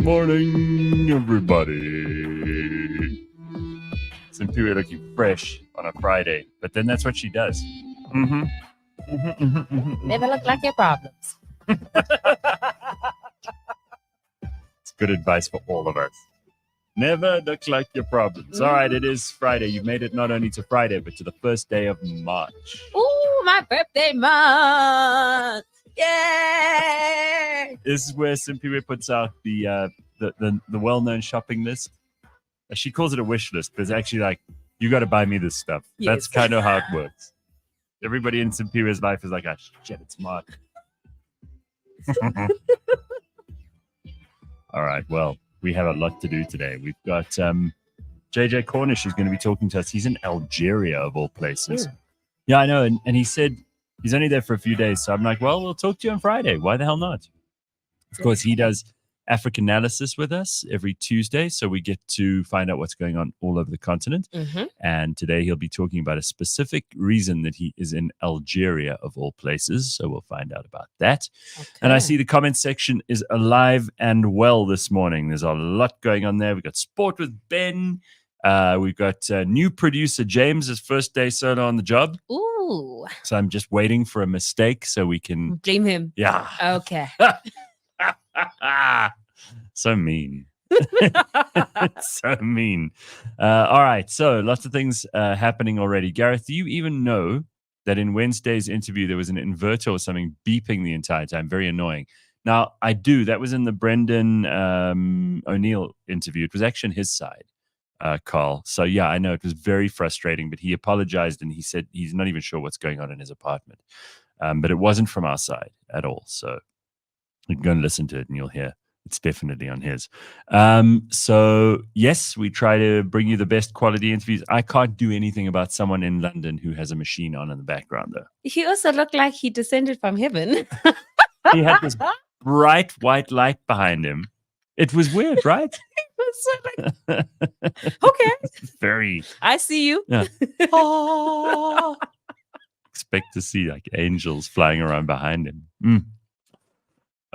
morning, everybody. Simphiwe looking fresh on a Friday, but then that's what she does. Never look like your problems. It's good advice for all of us. Never look like your problems. All right, it is Friday. You've made it not only to Friday, but to the first day of March. Ooh, my birthday month. Yay! This is where Simphiwe puts out the well-known shopping list. She calls it a wish list, but it's actually like, you got to buy me this stuff. Yes. That's kind of how it works. Everybody in Simphiwe's life is like, oh, shit, it's March. All right, well, we have a lot to do today. We've got JJ Cornish who's going to be talking to us. He's in Algeria, of all places. Yeah, I know. And he said he's only there for a few days. So I'm like, well, we'll talk to you on Friday. Why the hell not? Of course, he does African analysis with us every Tuesday. So we get to find out what's going on all over the continent. And today he'll be talking about a specific reason that he is in Algeria, of all places. So we'll find out about that. Okay. And I see the comment section is alive and well this morning. There's a lot going on there. We've got sport with Ben. We've got new producer James, his first day solo on the job. Ooh. So I'm just waiting for a mistake so we can blame him. Yeah. Okay. So mean. So mean. All right. So lots of things happening already. Gareth, do you even know that in Wednesday's interview there was an inverter or something beeping the entire time? Very annoying. Now, I do. That was in the Brendan O'Neill interview. It was actually on his side, Carl. So, yeah, I know it was very frustrating, but he apologized and he said he's not even sure what's going on in his apartment. But it wasn't from our side at all. So you can go and listen to it and you'll hear it's definitely on his. So, yes, we try to bring you the best quality interviews. I can't do anything about someone in London who has a machine on in the background, though. He also looked like he descended from heaven. He had this bright white light behind him. It was weird, right? Okay. Very. I see you. Yeah. Expect to see like angels flying around behind him.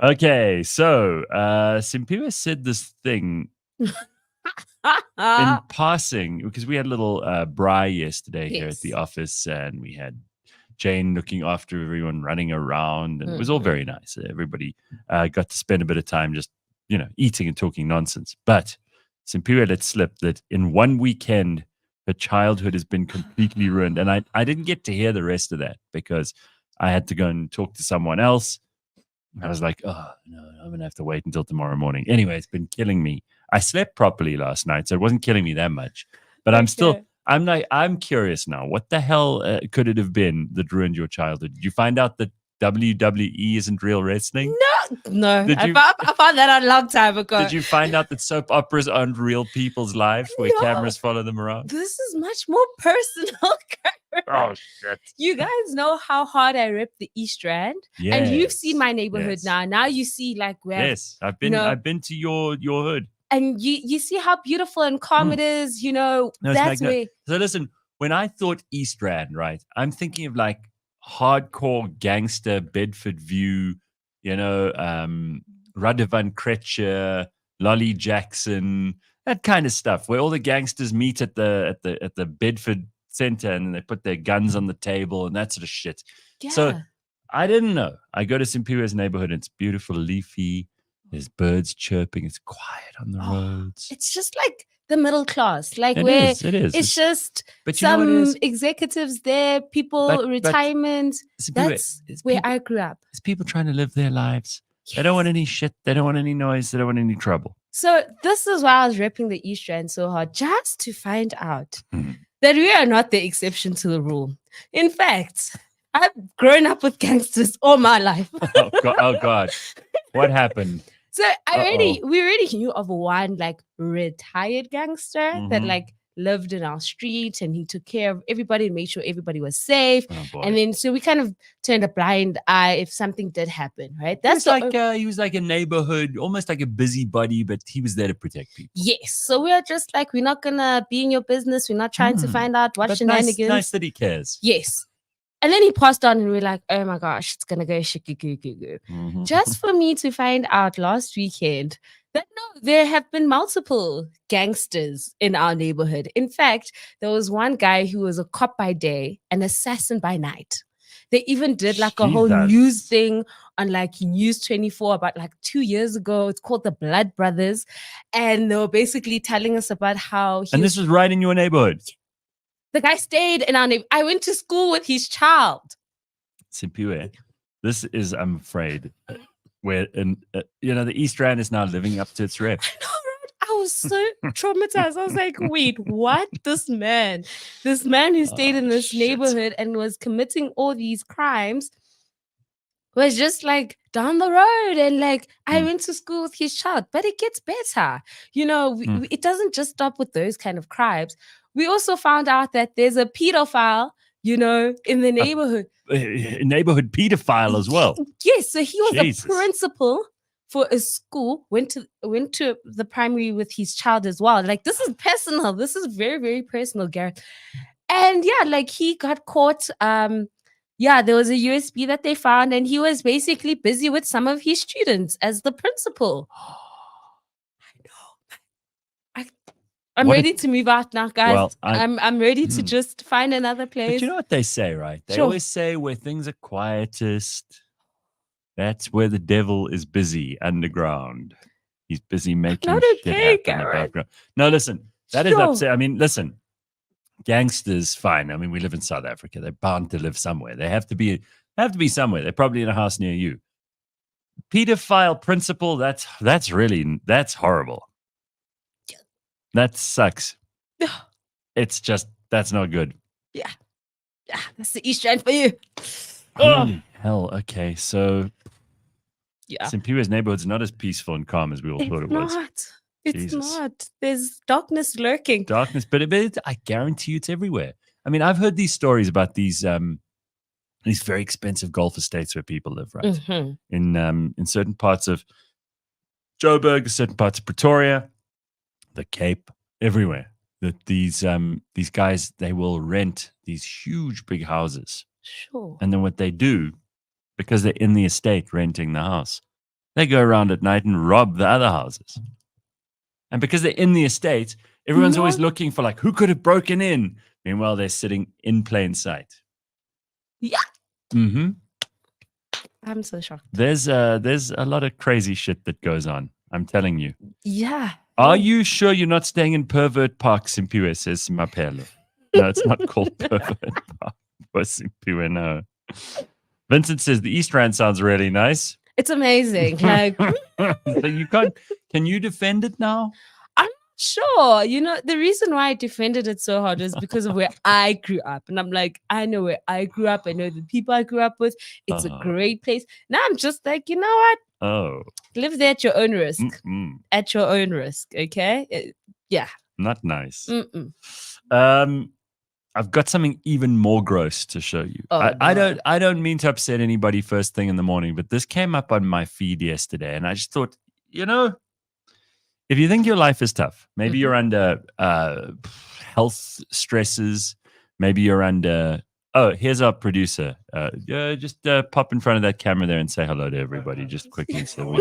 Okay, so Simphiwe said this thing in passing because we had a little braai yesterday here at the office, and we had Jane looking after everyone, running around, and it was all very nice. Everybody got to spend a bit of time just, eating and talking nonsense. But Simphiwe let slip that in one weekend, her childhood has been completely ruined. And I didn't get to hear the rest of that because I had to go and talk to someone else. I was like, oh, no, I'm going to have to wait until tomorrow morning. Anyway, it's been killing me. I slept properly last night, so it wasn't killing me that much. But I'm curious now. What the hell could it have been that ruined your childhood? Did you find out that WWE isn't real wrestling? No. I found that out a long time ago. Did you find out that soap operas aren't real people's lives where cameras follow them around? This is much more personal. Oh, shit. You guys know how hard I rip the East Rand? Yes. And you've seen my neighborhood now. Now you see like where... Yes, I've been to your hood. And you see how beautiful and calm it is, that's where... So listen, when I thought East Rand, right, I'm thinking of like hardcore gangster Bedford View, Radovan Kretcher, Lolly Jackson, that kind of stuff, where all the gangsters meet at the Bedford Center and they put their guns on the table and that sort of shit. Yeah. So I didn't know. I go to Simphiwe's neighborhood. It's beautiful, leafy. There's birds chirping. It's quiet on the roads. It's just like the middle class, like it where is. it's just but some executives there, people, retirement. That's where I grew up. It's people trying to live their lives. Yes. They don't want any shit. They don't want any noise. They don't want any trouble. So this is why I was ripping the East Rand so hard, just to find out that we are not the exception to the rule. In fact, I've grown up with gangsters all my life. Oh God. What happened? So we already knew of one like retired gangster that like lived in our street, and he took care of everybody and made sure everybody was safe. And then so we kind of turned a blind eye if something did happen, right? That's he was like a neighborhood, almost like a busybody, but he was there to protect people. Yes. So we are just like, we're not gonna be in your business. We're not trying to find out what shenanigans. Nice that he cares. Yes. And then he passed on and we're like, oh my gosh, it's going to go shiki. Just for me to find out last weekend That no, there have been multiple gangsters in our neighborhood. In fact, there was one guy who was a cop by day, an assassin by night. They even did like a whole news thing on like News 24 about like 2 years ago. It's called the Blood Brothers. And they were basically telling us about how And this was right in your neighborhood. The guy stayed in our neighborhood. I went to school with his child. Simphiwe, this is, I'm afraid, where the East Rand is now living up to its rep. I was so traumatized. I was like, wait, what? This man who stayed in this neighborhood and was committing all these crimes was just like down the road. And like, I went to school with his child, but it gets better. It doesn't just stop with those kind of crimes. We also found out that there's a pedophile, in the neighborhood. Neighborhood pedophile as well. Yes, so he was a principal for a school, went to the primary with his child as well. Like, this is personal. This is very, very personal, Gareth. And yeah, like he got caught. There was a USB that they found, and he was basically busy with some of his students as the principal. I'm ready to move out now, guys. Well, I'm ready to just find another place. But you know what they say, right? They always say where things are quietest, that's where the devil is busy underground. He's busy making shit happen in the background. No, listen, that is upset. I mean, listen, gangsters, fine. I mean, we live in South Africa. They're bound to live somewhere. They have to be somewhere. They're probably in a house near you. Pedophile principal, that's horrible. That sucks. It's just, that's not good. Yeah, that's the East Rand for you. Hell, okay. So, Simphiwe's neighborhood's not as peaceful and calm as we all thought it was. It's not. There's darkness lurking. But I guarantee you it's everywhere. I mean, I've heard these stories about these very expensive golf estates where people live, right? Mm-hmm. In certain parts of Joburg, certain parts of Pretoria, the Cape, everywhere. That these guys, they will rent these huge big houses. Sure. And then what they do, because they're in the estate renting the house, they go around at night and rob the other houses. And because they're in the estate, everyone's always looking for like, who could have broken in? Meanwhile, they're sitting in plain sight. Yeah. Mm-hmm. I'm so shocked. There's a lot of crazy shit that goes on. I'm telling you. Yeah. Are you sure you're not staying in Pervert Park, Simphiwe, says Mapelo. No, it's not called Pervert Park. Simphiwe, no. Vincent says the East Rand sounds really nice. It's amazing. Like, so you can't. Can you defend it now? I'm not sure. The reason why I defended it so hard is because of where I grew up. And I'm like, I know where I grew up. I know the people I grew up with. It's a great place. Now I'm just like, you know what? Oh. Live there at your own risk. Mm-mm. At your own risk, okay? Yeah. Not nice. Mm-mm. I've got something even more gross to show you. I don't mean to upset anybody first thing in the morning, but this came up on my feed yesterday, and I just thought, if you think your life is tough, maybe you're under health stresses, maybe you're under. Oh, here's our producer. Just pop in front of that camera there and say hello to everybody, just quickly. So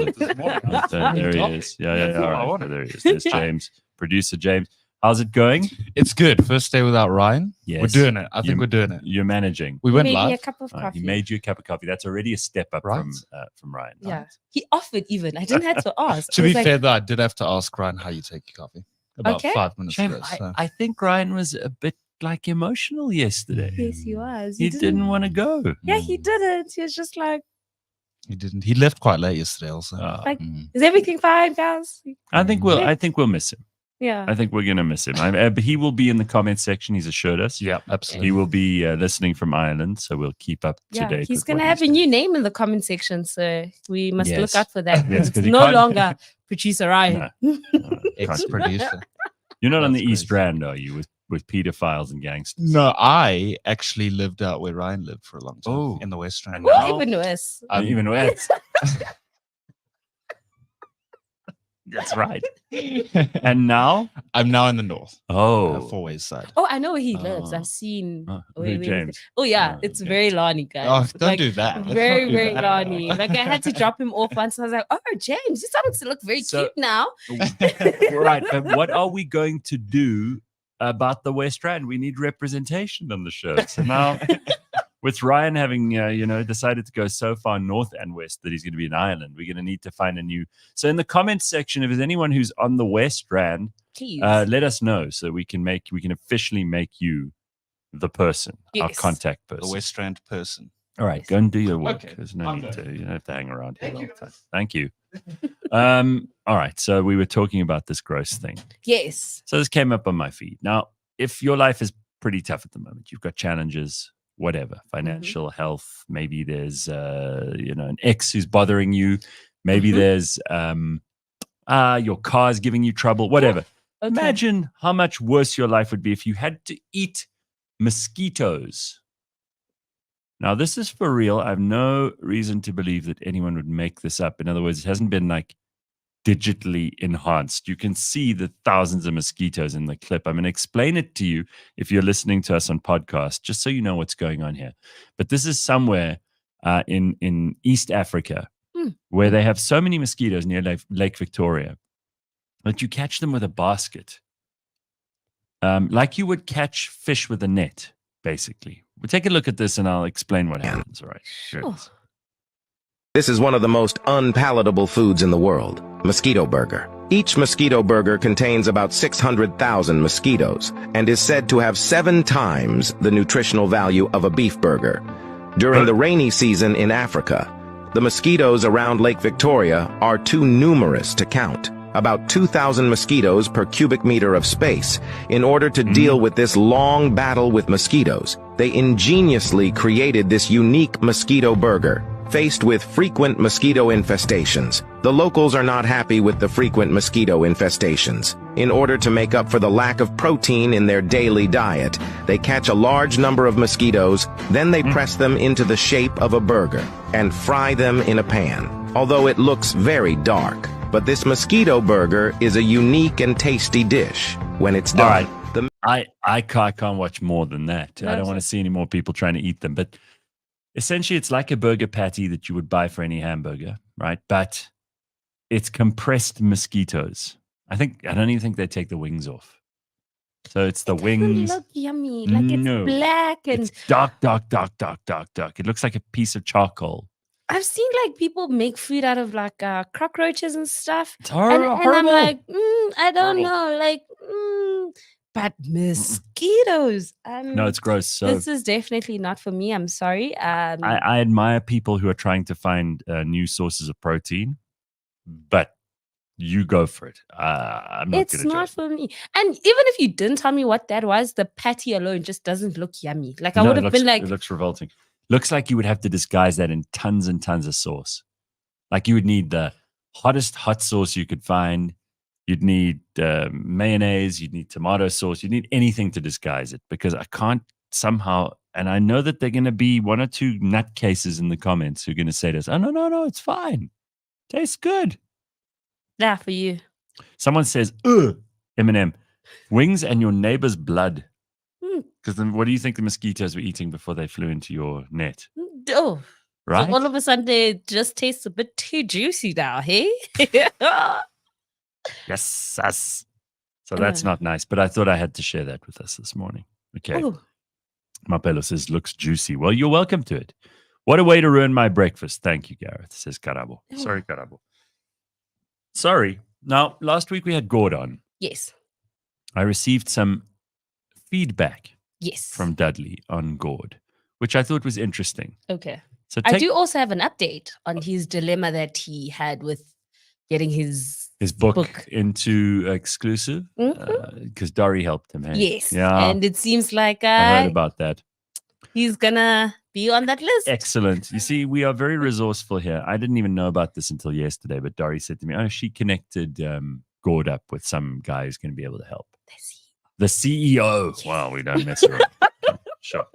there he is. Yeah. All right. There he is. There's James, producer James. How's it going? It's good. First day without Ryan. Yes. We're doing it. I think we're doing it. You're managing. We went live. live. Me a cup of coffee. He made you a cup of coffee. That's already a step up from Ryan. Yeah. Right? He offered even. I didn't have to ask. To be fair, though, I did have to ask Ryan how you take your coffee. About 5 minutes James, ago. So. I think Ryan was a bit emotional yesterday. Yes, he was. He didn't want to go. Yeah, he didn't. He was just like. He didn't. He left quite late yesterday also. Is everything fine, guys? I think we'll miss him. Yeah. I think we're going to miss him. He will be in the comment section. He's assured us. Yeah, absolutely. He will be listening from Ireland, so we'll keep up to date. He's going to have a new name in the comment section, so we must look out for that. Yes, it's no longer producer Ryan. No, ex-producer. You're not on the East Rand, are you, with pedophiles and gangsters? No, I actually lived out where Ryan lived for a long time in the West Rand. Even worse. Even worse. That's right. And now? I'm now in the north. Oh. Four Ways side. Oh, I know where he lives. I've seen. James. Oh, yeah. It's James. very Lani, guys. Oh, don't do that. Very, very Lani. Like, I had to drop him off once. I was like, oh, James, you're starting to look very cute now. Right. But what are we going to do about the West Rand? We need representation on the show. So now, with Ryan having, decided to go so far north and west that he's going to be in Ireland, we're going to need to find a new. So in the comments section, if there's anyone who's on the West Rand, please let us know so we can officially make you the person, our contact person, the West Rand person. All right, go and do your work. Okay. There's no need to. You don't have to hang around here all the time. Thank you. All right, so we were talking about this gross thing. Yes. So this came up on my feed. Now, if your life is pretty tough at the moment, you've got challenges, whatever, financial, health, maybe there's an ex who's bothering you, maybe there's your car's giving you trouble, whatever. Okay. Imagine how much worse your life would be if you had to eat mosquitoes. Now, this is for real. I have no reason to believe that anyone would make this up. In other words, it hasn't been like digitally enhanced. You can see the thousands of mosquitoes in the clip. I'm going to explain it to you if you're listening to us on podcast, just so you know what's going on here. But this is somewhere in East Africa where they have so many mosquitoes near Lake Victoria that you catch them with a basket. Like you would catch fish with a net, basically. We'll take a look at this and I'll explain what happens. All right. Sure. This is one of the most unpalatable foods in the world, mosquito burger. Each mosquito burger contains about 600,000 mosquitoes and is said to have 7 times the nutritional value of a beef burger. During the rainy season in Africa, the mosquitoes around Lake Victoria are too numerous to count. About 2,000 mosquitoes per cubic meter of space. In order to deal with this long battle with mosquitoes, they ingeniously created this unique mosquito burger. Faced with frequent mosquito infestations, the locals are not happy with the frequent mosquito infestations. In order to make up for the lack of protein in their daily diet, they catch a large number of mosquitoes, then they press them into the shape of a burger and fry them in a pan. Although it looks very dark, but this mosquito burger is a unique and tasty dish when it's done. All right. I can't watch more than that. I don't want to see any more people trying to eat them. But essentially, it's like a burger patty that you would buy for any hamburger, right? But it's compressed mosquitoes. I don't even think they take the wings off. So it's the wings. It look yummy. Like it's black and it's dark. It looks like a piece of charcoal. I've seen like people make food out of like cockroaches and stuff. It's horrible. And I'm like, I don't know, like, but mosquitoes. No, it's gross. So this is definitely not for me. I'm sorry. I admire people who are trying to find new sources of protein, but you go for it. I'm not. It's not for me. And even if you didn't tell me what that was, the patty alone just doesn't look yummy. Like I would have been like, it looks revolting. Looks like you would have to disguise that in tons and tons of sauce. Like you would need the hottest hot sauce you could find. You'd need mayonnaise. You'd need tomato sauce. You'd need anything to disguise it because I can't somehow. And I know that they're going to be 1 or 2 nutcases in the comments who are going to say this. Oh, no, it's fine. Tastes good. Yeah, for you. Someone says, ugh, Eminem, wings and your neighbor's blood. Because then what do you think the mosquitoes were eating before they flew into your net? Oh, right. So all of a sudden they just taste a bit too juicy now, hey? Yes. So that's not nice. But I thought I had to share that with us this morning. Okay. Ooh. Mapelo says, looks juicy. Well, you're welcome to it. What a way to ruin my breakfast. Thank you, Gareth, says Karabo. Sorry, Karabo. Sorry. Now, last week we had Gord on. Yes. I received some feedback. Yes. From Dudley on Gord, which I thought was interesting. Okay. So I do also have an update on his dilemma that he had with getting his book into exclusive because Dory helped him. Hey? Yes. Yeah. And it seems like I heard about that. He's gonna be on that list. Excellent. You see, we are very resourceful here. I didn't even know about this until yesterday, but Dory said to me, "Oh, she connected Gord up with some guy who's going to be able to help." The CEO. Yes. Wow, we don't mess around. Sure.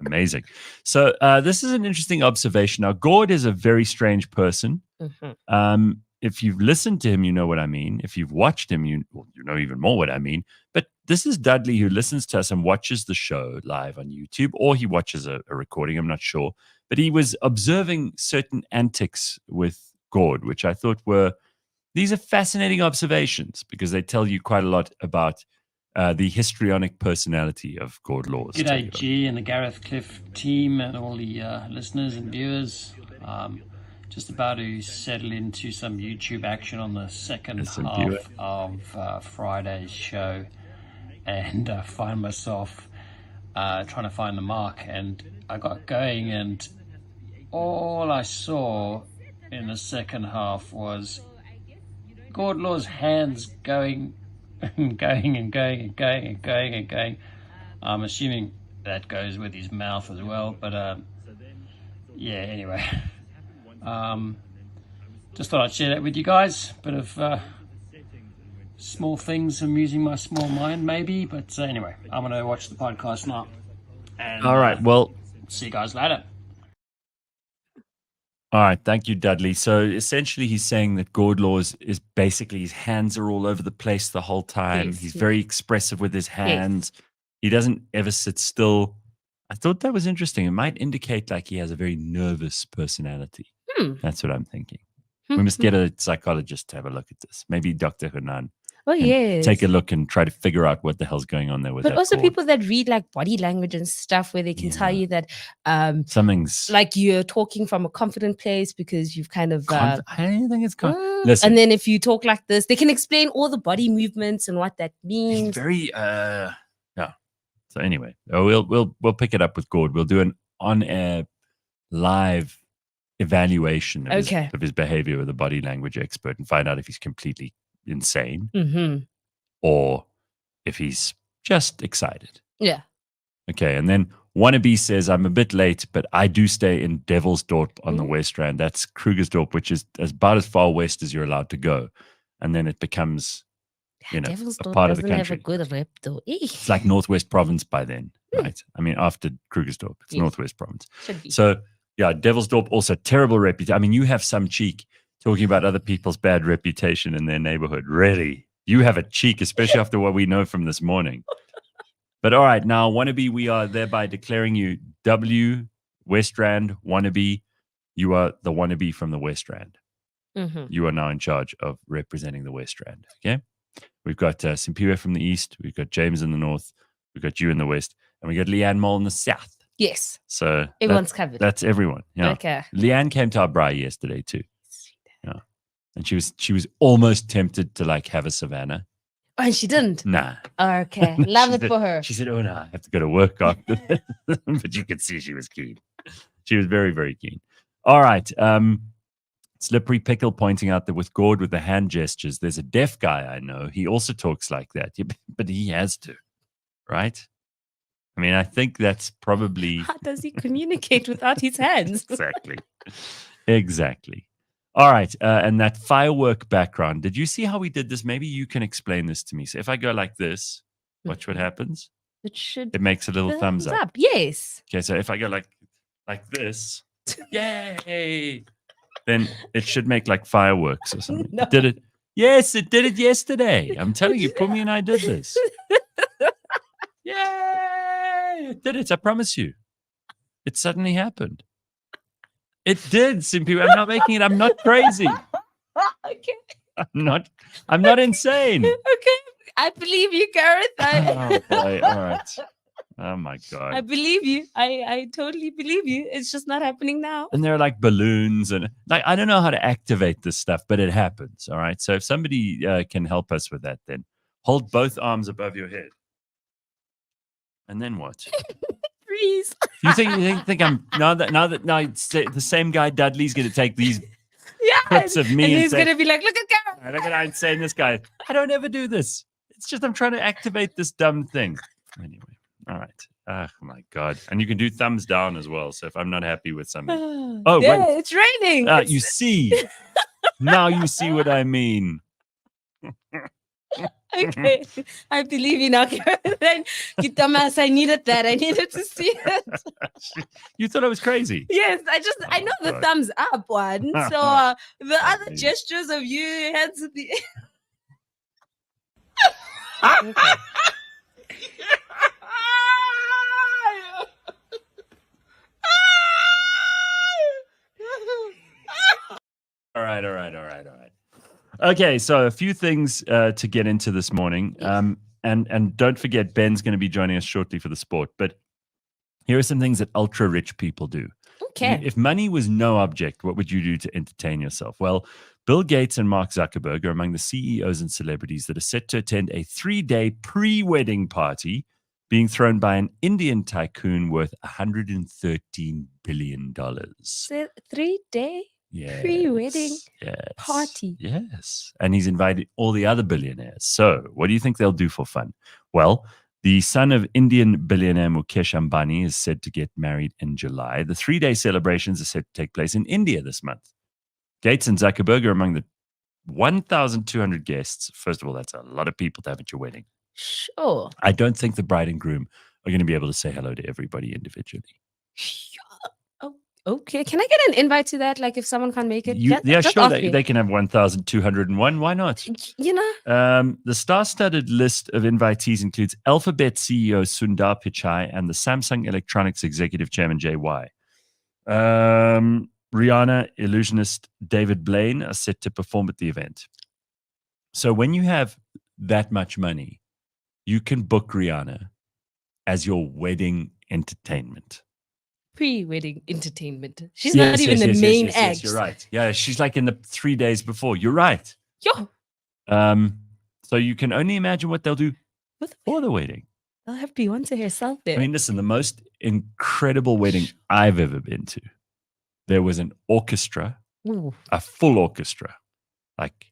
Amazing. So this is an interesting observation. Now, Gord is a very strange person. if you've listened to him, you know what I mean. If you've watched him, you know even more what I mean. But this is Dudley who listens to us and watches the show live on YouTube, or he watches a recording. I'm not sure. But he was observing certain antics with Gord, which I thought these are fascinating observations because they tell you quite a lot about the histrionic personality of Gord Laws. G'day, G and the Gareth Cliff team and all the listeners and viewers. Just about to settle into some YouTube action on the second half of Friday's show and find myself trying to find the mark. And I got going, and all I saw in the second half was Gord Law's hands going and going and going and going and going and going. I'm assuming that goes with his mouth as well, but yeah, anyway. Just thought I'd share that with you guys. Bit of small things amusing my small mind, maybe. But anyway, I'm going to watch the podcast now. And, all right, well, see you guys later. All right, thank you, Dudley. So essentially he's saying that Gord Laws is basically his hands are all over the place the whole time. Yes, he's very expressive with his hands. Yes. He doesn't ever sit still. I thought that was interesting. It might indicate like he has a very nervous personality. That's what I'm thinking. We must get a psychologist to have a look at this. Maybe Dr. Hernan. Oh, yes. Take a look and try to figure out what the hell's going on there with that. But also Gord. people that read like body language and stuff where they can tell you that something's like you're talking from a confident place because you've kind of I don't think it's listen. And then if you talk like this, they can explain all the body movements and what that means. It's very yeah. So anyway, we'll pick it up with Gord. We'll do an on-air live evaluation of his behavior with a body language expert and find out if he's completely insane or if he's just excited. Yeah. Okay. And then Wannabe says, I'm a bit late, but I do stay in Devilsdorp on the West Rand. That's Krugersdorp, which is about as far west as you're allowed to go. And then it becomes, a part of the country. Have a good rep, though. It's like Northwest Province by then, right? I mean, after Krugersdorp, it's Northwest Province. Should be. So, yeah, Devilsdorp also terrible reputation. I mean, you have some cheek talking about other people's bad reputation in their neighborhood. Really? You have a cheek, especially after what we know from this morning. But all right, now, Wannabe, we are thereby declaring you West Rand, Wannabe. You are the Wannabe from the West Rand. You are now in charge of representing the West Rand, okay? We've got Simphiwe from the East. We've got James in the North. We've got you in the West. And we got Leanne Mole in the South. Yes. So everyone's covered. That's everyone. Yeah. Okay. Leanne came to our braai yesterday too. Yeah. And she was almost tempted to like have a Savannah. Oh, and she didn't? Nah. Okay. Love it for her. She said, oh no, I have to go to work after this. But you could see she was keen. She was very, very keen. All right. Slippery Pickle pointing out that with Gord with the hand gestures, there's a deaf guy I know. He also talks like that, but he has to, right? I mean, I think that's probably... How does he communicate without his hands? Exactly. All right. And that firework background, did you see how we did this? Maybe you can explain this to me. So if I go like this, watch what happens. It makes a little thumbs up. Yes. Okay, so if I go like this, yay! Then it should make like fireworks or something. No. Did it? Yes, it did it yesterday. I'm telling you, Pumi and I did this. Yay! It did it. I promise you. It suddenly happened. It did, Simphiwe. I'm not making it. I'm not crazy. Okay. I'm not insane. Okay. I believe you, Gareth. Oh boy. All right. Oh my God. I believe you. I totally believe you. It's just not happening now. And there are like balloons and like I don't know how to activate this stuff, but it happens. All right. So if somebody can help us with that, then hold both arms above your head. And then what? Freeze. You think I'm now it's the same guy Dudley's going to take these clips of me and and he's say, going to be like, look at Gareth. Look at I'm saying this guy. I don't ever do this. It's just I'm trying to activate this dumb thing. Anyway. All right. Oh my God. And you can do thumbs down as well. So if I'm not happy with something. Oh, yeah, wait. it's raining. You see. Now you see what I mean. Okay, I believe you now. Then, Dumbass, I needed that. I needed to see it. You thought I was crazy. Yes, I know the thumbs up one. So the other gestures of you hands to the okay. All right. Okay, so a few things to get into this morning. And don't forget, Ben's going to be joining us shortly for the sport. But here are some things that ultra-rich people do. Okay. If money was no object, what would you do to entertain yourself? Well, Bill Gates and Mark Zuckerberg are among the CEOs and celebrities that are set to attend a 3-day pre-wedding party being thrown by an Indian tycoon worth $113 billion. So 3-day Yes, pre-wedding party. Yes. And he's invited all the other billionaires. So what do you think they'll do for fun? Well, the son of Indian billionaire Mukesh Ambani is said to get married in July. The 3-day celebrations are set to take place in India this month. Gates and Zuckerberg are among the 1,200 guests. First of all, that's a lot of people to have at your wedding. Sure. I don't think the bride and groom are going to be able to say hello to everybody individually. Okay, can I get an invite to that? Like if someone can't make it? Yeah, sure. They can have 1,201. Why not? You know? The star-studded list of invitees includes Alphabet CEO Sundar Pichai and the Samsung Electronics Executive Chairman J.Y. Rihanna, illusionist David Blaine are set to perform at the event. So when you have that much money, you can book Rihanna as your wedding entertainment. Pre-wedding entertainment. She's not even the main act. Yes, you're right. Yeah, she's like in the 3 days before. You're right. Yo. So you can only imagine what they'll do for the wedding. They'll have Beyonce herself there. I mean, listen, the most incredible wedding I've ever been to, there was an orchestra, a full orchestra, like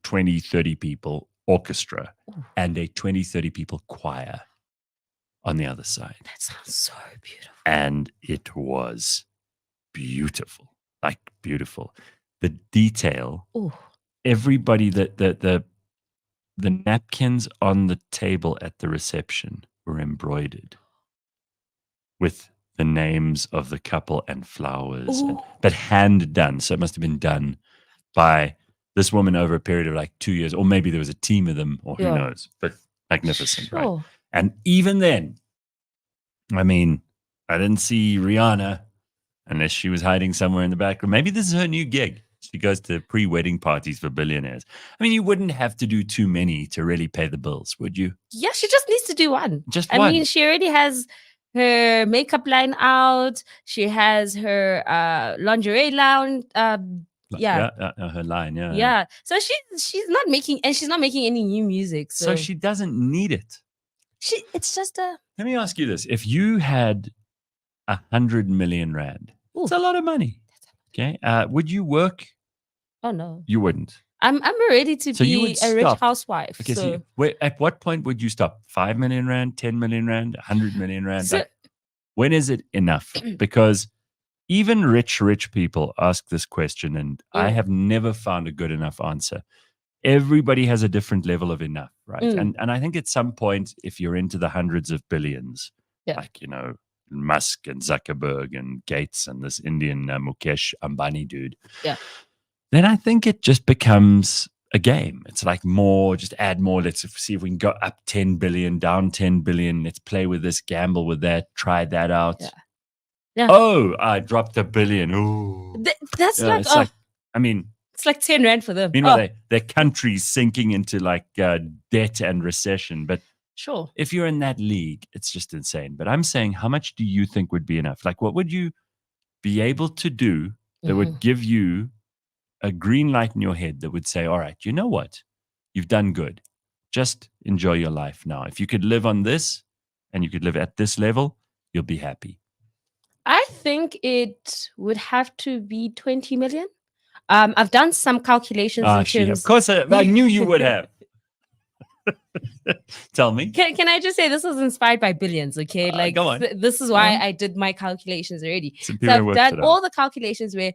20, 30 people orchestra, and a 20, 30 people choir on the other side. That sounds so beautiful. And it was beautiful, like beautiful. The detail, everybody, the napkins on the table at the reception were embroidered with the names of the couple and flowers, but hand done. So it must have been done by this woman over a period of like 2 years, or maybe there was a team of them, or who knows, but magnificent, right? And even then, I mean, I didn't see Rihanna unless she was hiding somewhere in the back. Or maybe this is her new gig. She goes to pre-wedding parties for billionaires. I mean, you wouldn't have to do too many to really pay the bills, would you? Yeah, she just needs to do one. Just one. I mean, she already has her makeup line out. She has her lingerie line. Her line, yeah. Yeah. So she's not making any new music. So she doesn't need it. It's just a. Let me ask you this: if you had 100 million rand, it's a lot of money. Okay, would you work? Oh no, you wouldn't. I'm ready to be a rich housewife. Okay, so at what point would you stop? 5 million rand, 10 million rand, 100 million rand? So, when is it enough? Because even rich people ask this question, and I have never found a good enough answer. Everybody has a different level of enough, right? And I think at some point, if you're into the hundreds of billions, like, you know, Musk and Zuckerberg and Gates and this Indian Mukesh Ambani dude, then I think it just becomes a game. It's like just add more. Let's see if we can go up 10 billion, down 10 billion. Let's play with this, gamble with that, try that out. Yeah. Oh, I dropped $1 billion. Ooh. That's like, I mean, it's like 10 rand for them. Meanwhile, their country's sinking into like debt and recession. But sure, if you're in that league, it's just insane. But I'm saying, how much do you think would be enough? Like, what would you be able to do that would give you a green light in your head that would say, all right, you know what? You've done good. Just enjoy your life now. If you could live on this and you could live at this level, you'll be happy. I think it would have to be 20 million. I've done some calculations. Of course, I knew you would have. Tell me. Can I just say this was inspired by billions? Okay, like go on. This is why I did my calculations already. So I've done all the calculations where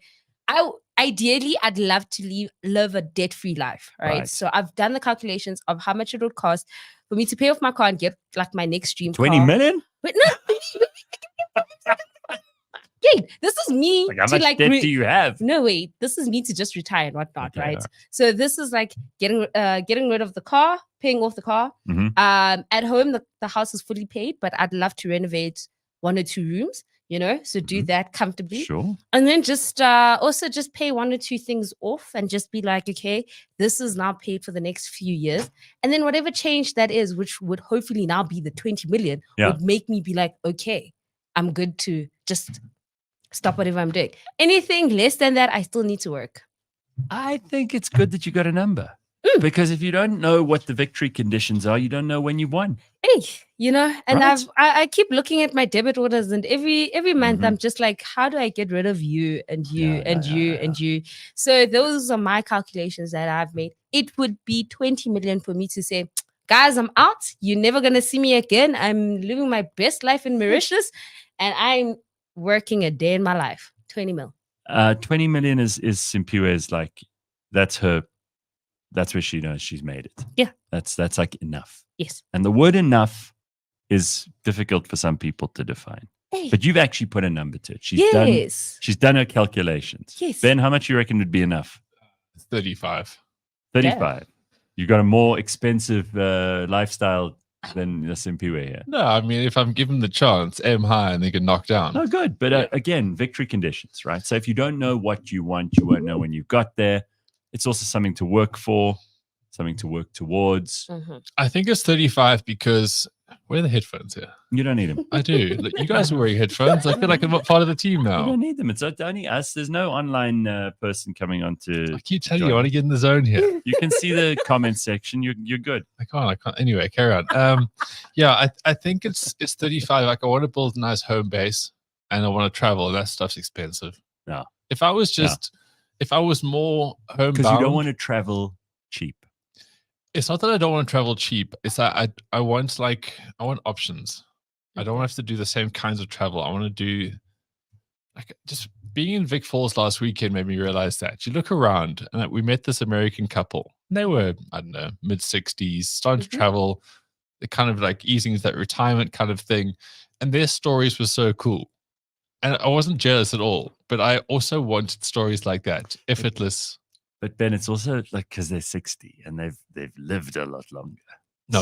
ideally, I'd love to live a debt-free life, right? So I've done the calculations of how much it would cost for me to pay off my car and get like my next dream 20 car. million? But no, wait, this is me How much debt do you have? No, wait, this is me to just retire and whatnot, Okay, right? So this is like getting rid of the car, paying off the car. Mm-hmm. At home, the house is fully paid, but I'd love to renovate 1 or 2 rooms, so do that comfortably. Sure. And then just also just pay 1 or 2 things off and just be like, okay, this is now paid for the next few years. And then whatever change that is, which would hopefully now be the 20 million, would make me be like, okay, I'm good to just stop whatever I'm doing. Anything less than that, I still need to work. I think it's good that you got a number. Because if you don't know what the victory conditions are, you don't know when you've won. Hey, and Right. I keep looking at my debit orders, and every month I'm just like, how do I get rid of you and you and you and you? So those are my calculations that I've made. It would be 20 million for me to say, guys, I'm out. You're never gonna see me again. I'm living my best life in Mauritius, and I'm working a day in my life. 20 mil. 20 million is Simphiwe's like, that's where she knows she's made it. Yeah. That's like enough. Yes. And the word enough is difficult for some people to define. Hey. But you've actually put a number to it. She's done her calculations. Yes. Ben, how much you reckon would be enough? 35. 35. Yeah. You've got a more expensive lifestyle than the Simphiwe here. No, I mean, if I'm given the chance, aim high and they get knocked down. No, good. But again, victory conditions, right? So if you don't know what you want, you won't know when you've got there. It's also something to work for, something to work towards. Mm-hmm. I think it's 35 because where are the headphones here? You don't need them. I do. Look, you guys are wearing headphones. I feel like I'm not part of the team You now. don't need them. It's only us. There's no online person coming on to. I keep telling you, I want to get in the zone here. You can see the comment section. You're good. I can't. Anyway, carry on. Yeah, I think it's 35. Like, I want to build a nice home base and I want to travel. That stuff's expensive. No. If I was more homebound, Because you don't want to travel cheap. it's not that I don't want to travel cheap. It's that I want options. I don't have to do the same kinds of travel. I want to do just being in Vic Falls last weekend made me realize that. You look around and we met this American couple. And they were, I don't know, mid-60s, starting to travel. They're kind of like easing into that retirement kind of thing. And their stories were so cool. And I wasn't jealous at all. But I also wanted stories like that, effortless. But Ben, it's also like because they're 60 and they've lived a lot longer. No,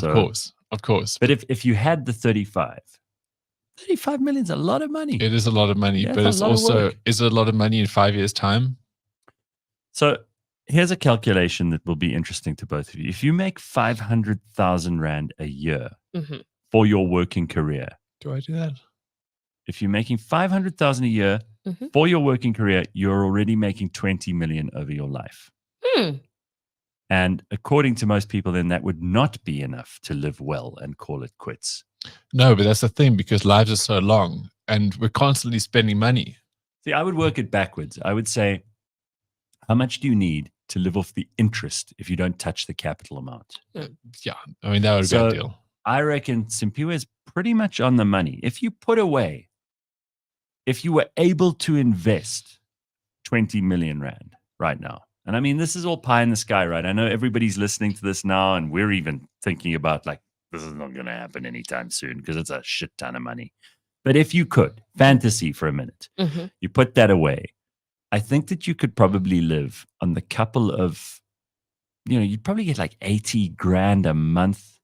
of course. But if you had the 35 million is a lot of money. It is a lot of money, Yeah, but it's it's a lot of also, work. is it a lot of money in 5 years' time? So here's a calculation that will be interesting to both of you. If you make 500,000 Rand a year for your working career, Do I do that? if you're making 500,000 a year for your working career, you're already making 20 million over your life. And according to most people, then that would not be enough to live well and call it quits. No, but that's the thing, because lives are so long and we're constantly spending money. See, I would work it backwards. I would say, how much do you need to live off the interest if you don't touch the capital amount? Yeah, I mean, that would be a deal. I reckon Simphiwe is pretty much on the money. If you were able to invest 20 million Rand right now, and I mean, this is all pie in the sky, right? I know everybody's listening to this now, and we're even thinking about like, this is not going to happen anytime soon because it's a shit ton of money. But if you could, fantasy for a minute, you put that away, I think that you could probably live on the couple of, you'd probably get like 80 grand a month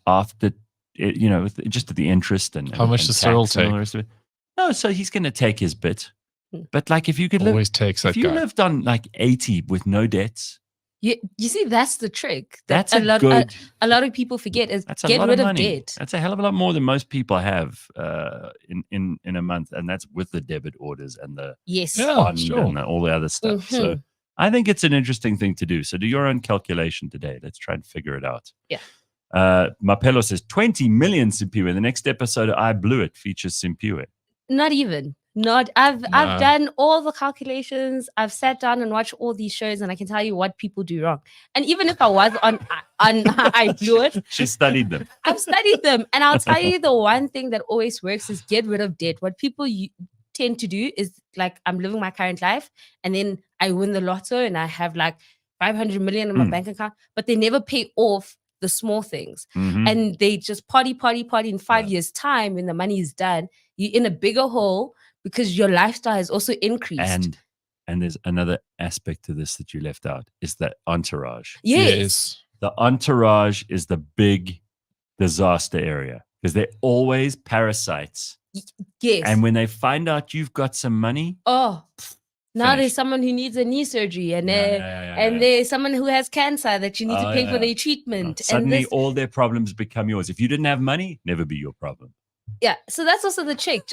after, just the interest and How much and does Cyril tax and all take? the rest of it. No, so he's going to take his bit. But like if you could Always takes that if you guy. lived on like 80 with no dets, You see, that's the trick. that's a lot of people forget is that's a get lot rid of of money. debt. That's a hell of a lot more than most people have in a month, and that's with the debit orders and the Yes. Yeah. bond sure. and all the other stuff. So I think it's an interesting thing to do. So do your own calculation today. Let's try and figure it out. Yeah. Mapelo says 20 million Simphiwe. The next episode of I Blew It features Simphiwe. Not even. I've done all the calculations. I've sat down and watched all these shows, and I can tell you what people do wrong. And even if I was on I Blew It, She studied them. I've studied them. And I'll tell you the one thing that always works is get rid of debt. What people tend to do is like I'm living my current life and then I win the lotto and I have like 500 million in my bank account, but they never pay off the small things. And they just party in 5 years' time when the money is done. You're in a bigger hole because your lifestyle has also increased. And there's another aspect to this that you left out is the entourage. Yes. The entourage is the big disaster area because they're always parasites. Yes. And when they find out you've got some money, now finished. there's someone who needs a knee surgery and there's someone who has cancer that you need to pay for their treatment. Suddenly all their problems become yours. If you didn't have money, never be your problem. Yeah. So that's also the trick.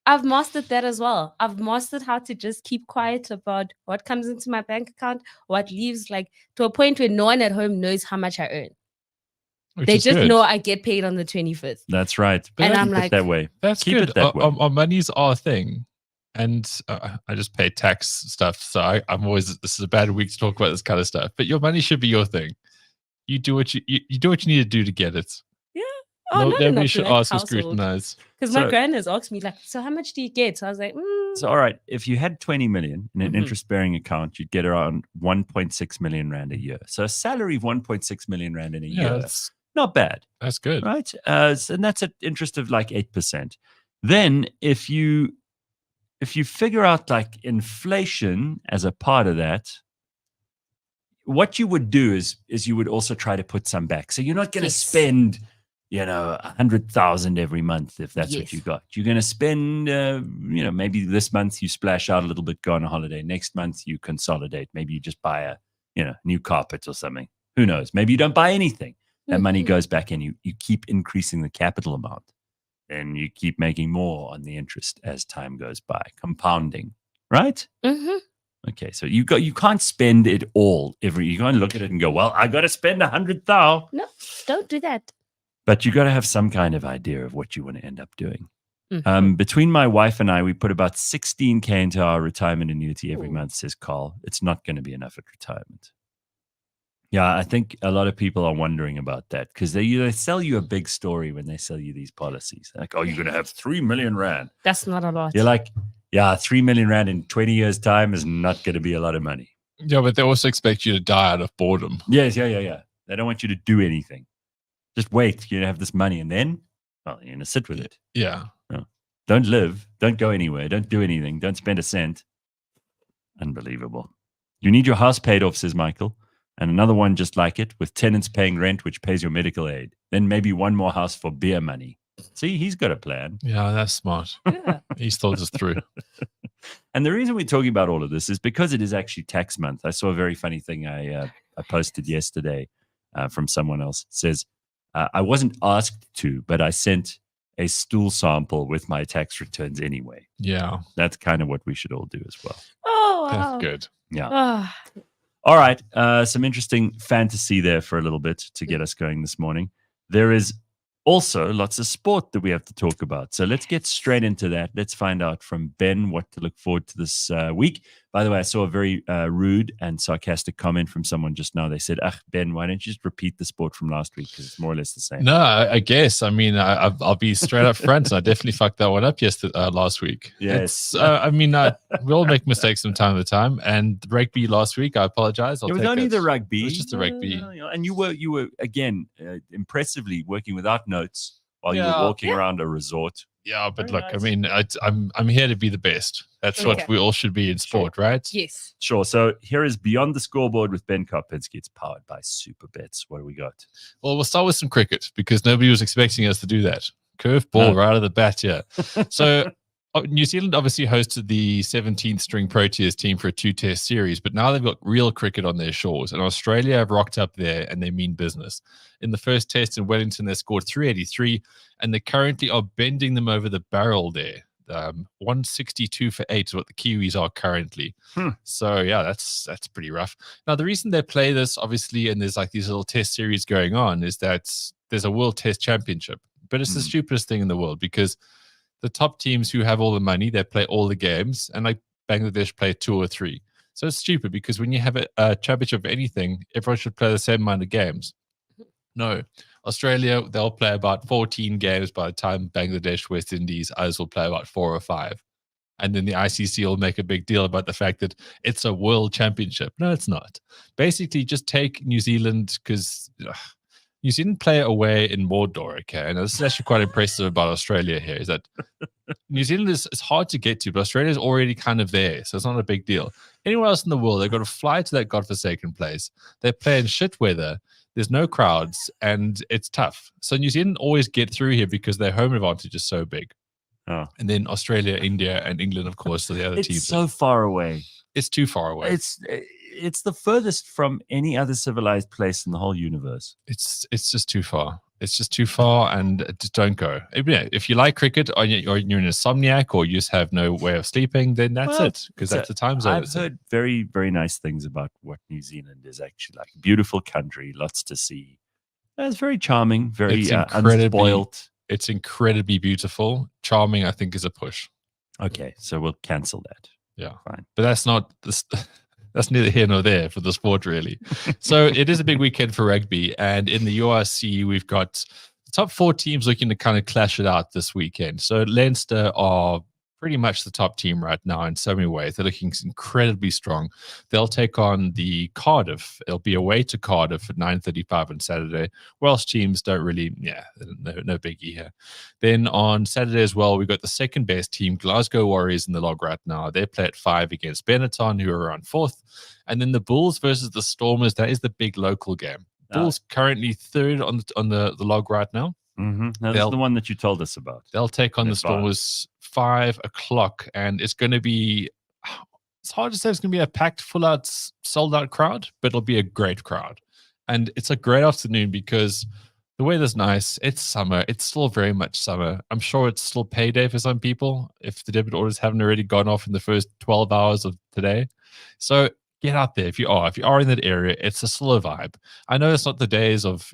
I've mastered that as well. I've mastered how to just keep quiet about what comes into my bank account, what leaves, like to a point where no one at home knows how much I earn. They just know I get paid on the 25th. That's right. But and I'm like, that way. That's keep good. It that way. Our money's our thing. And I just pay tax stuff. So I'm always, this is a bad week to talk about this kind of stuff. But your money should be your thing. You do what you do what you need to do to get it. Nobody should ask or scrutinize. Because my grand has asked me, like, so how much do you get? So I was like, So, all right, if you had 20 million in an interest-bearing account, you'd get around 1.6 million rand a year. So a salary of 1.6ch million rand in a year, that's not bad. That's good. Right? And that's an interest of like 8%. Then if you figure out like inflation as a part of that, what you would do is you would also try to put some back. So you're not going to spend 100,000 every month if that's what you got. You're going to spend, maybe this month you splash out a little bit, go on a holiday. Next month you consolidate. Maybe you just buy a, new carpet or something. Who knows? Maybe you don't buy anything. That money goes back in. You keep increasing the capital amount, and you keep making more on the interest as time goes by, compounding, right? Okay, so you can't spend it all you can't look at it and go, well, I got to spend 100,000. No, don't do that. But you got to have some kind of idea of what you want to end up doing. Between my wife and I, we put about 16K into our retirement annuity every month, says Carl. It's not going to be enough at retirement. Yeah, I think a lot of people are wondering about that because they sell you a big story when they sell you these policies. Like, oh, you're going to have 3 million rand. That's not a lot. You're like, yeah, 3 million rand in 20 years' time is not going to be a lot of money. Yeah, but they also expect you to die out of boredom. Yes, yeah. They don't want you to do anything. Just wait. You have this money, and then, well, you're going to sit with it. Yeah. No. Don't live. Don't go anywhere. Don't do anything. Don't spend a cent. Unbelievable. You need your house paid off, says Michael, and another one just like it with tenants paying rent, which pays your medical aid. Then maybe one more house for beer money. See, he's got a plan. Yeah, that's smart. Yeah. He's thought us through. And the reason we're talking about all of this is because it is actually tax month. I saw a very funny thing I posted yesterday from someone else. It says, I wasn't asked to, but I sent a stool sample with my tax returns anyway. Yeah. That's kind of what we should all do as well. Oh, wow. That's good. Yeah. All right. Some interesting fantasy there for a little bit to get us going this morning. There is also lots of sport that we have to talk about. So let's get straight into that. Let's find out from Ben what to look forward to this week. By the way, I saw a very rude and sarcastic comment from someone just now. They said, Ben, why don't you just repeat the sport from last week? Because it's more or less the same. No, I guess. I mean, I'll be straight up front. I definitely fucked that one up last week. Yes. We all make mistakes from time to time. And the rugby last week, I apologize. It was only the rugby. It was just the rugby. And you were again, impressively working without notes while you were walking around a resort. Yeah, but Very look, nice. I mean, I'm here to be the best. That's what we all should be in sport, right? Yes. Sure. So here is Beyond the Scoreboard with Ben Karpinski. It's powered by Super Bets. What do we got? Well, we'll start with some cricket because nobody was expecting us to do that. Curveball right out of the bat, yeah. So New Zealand obviously hosted the 17th string Proteas team for a 2-test series, but now they've got real cricket on their shores. And Australia have rocked up there and they mean business. In the first test in Wellington, they scored 383, and they currently are bending them over the barrel there. 162 for 8 is what the Kiwis are currently. So yeah, that's pretty rough. Now the reason they play this, obviously, and there's like these little test series going on, is that there's a World Test Championship, but it's the stupidest thing in the world because the top teams who have all the money, they play all the games, and like Bangladesh play 2 or 3. So it's stupid because when you have a championship of anything, everyone should play the same amount of games. No, Australia, they'll play about 14 games by the time Bangladesh, West Indies, others will play about 4 or 5. And then the ICC will make a big deal about the fact that it's a world championship. No, it's not. Basically, just take New Zealand, because New Zealand play away in Mordor, okay? And this is actually quite impressive about Australia here, is that New Zealand is hard to get to, but Australia is already kind of there, so it's not a big deal. Anywhere else in the world, they've got to fly to that godforsaken place. They play in shit weather. There's no crowds, and it's tough. So New Zealand always get through here because their home advantage is so big. Oh. And then Australia, India, and England, of course, are the other teams. It's so far away. It's too far away. It's the furthest from any other civilized place in the whole universe. It's just too far. It's just too far, and just don't go. If you like cricket, or you're an insomniac, or you just have no way of sleeping, then that's it, because that's the time zone. I've heard very, very nice things about what New Zealand is actually like. Beautiful country, lots to see. It's very charming, very unspoiled. It's incredibly beautiful. Charming, I think, is a push. Okay, so we'll cancel that. Yeah, fine. But that's not this. That's neither here nor there for the sport, really. So it is a big weekend for rugby. And in the URC, we've got the top 4 teams looking to kind of clash it out this weekend. So Leinster are pretty much the top team right now in so many ways. They're looking incredibly strong. They'll take on the Cardiff. It'll be away to Cardiff at 9:35 on Saturday. Welsh teams don't really, no biggie here. Then on Saturday as well, we've got the second best team, Glasgow Warriors, in the log right now. They play at 5 against Benetton, who are on 4th. And then the Bulls versus the Stormers, that is the big local game. Bulls currently 3rd on the log right now. Mm-hmm. Now, that's the one that you told us about. They'll take on the Stormers 5 o'clock, and it's going to be, it's hard to say it's going to be a packed, full out, sold out crowd, but it'll be a great crowd. And it's a great afternoon because the weather's nice. It's summer. It's still very much summer. I'm sure it's still payday for some people if the debit orders haven't already gone off in the first 12 hours of today. So get out there if you are in that area. It's a slow vibe. I know it's not the days of,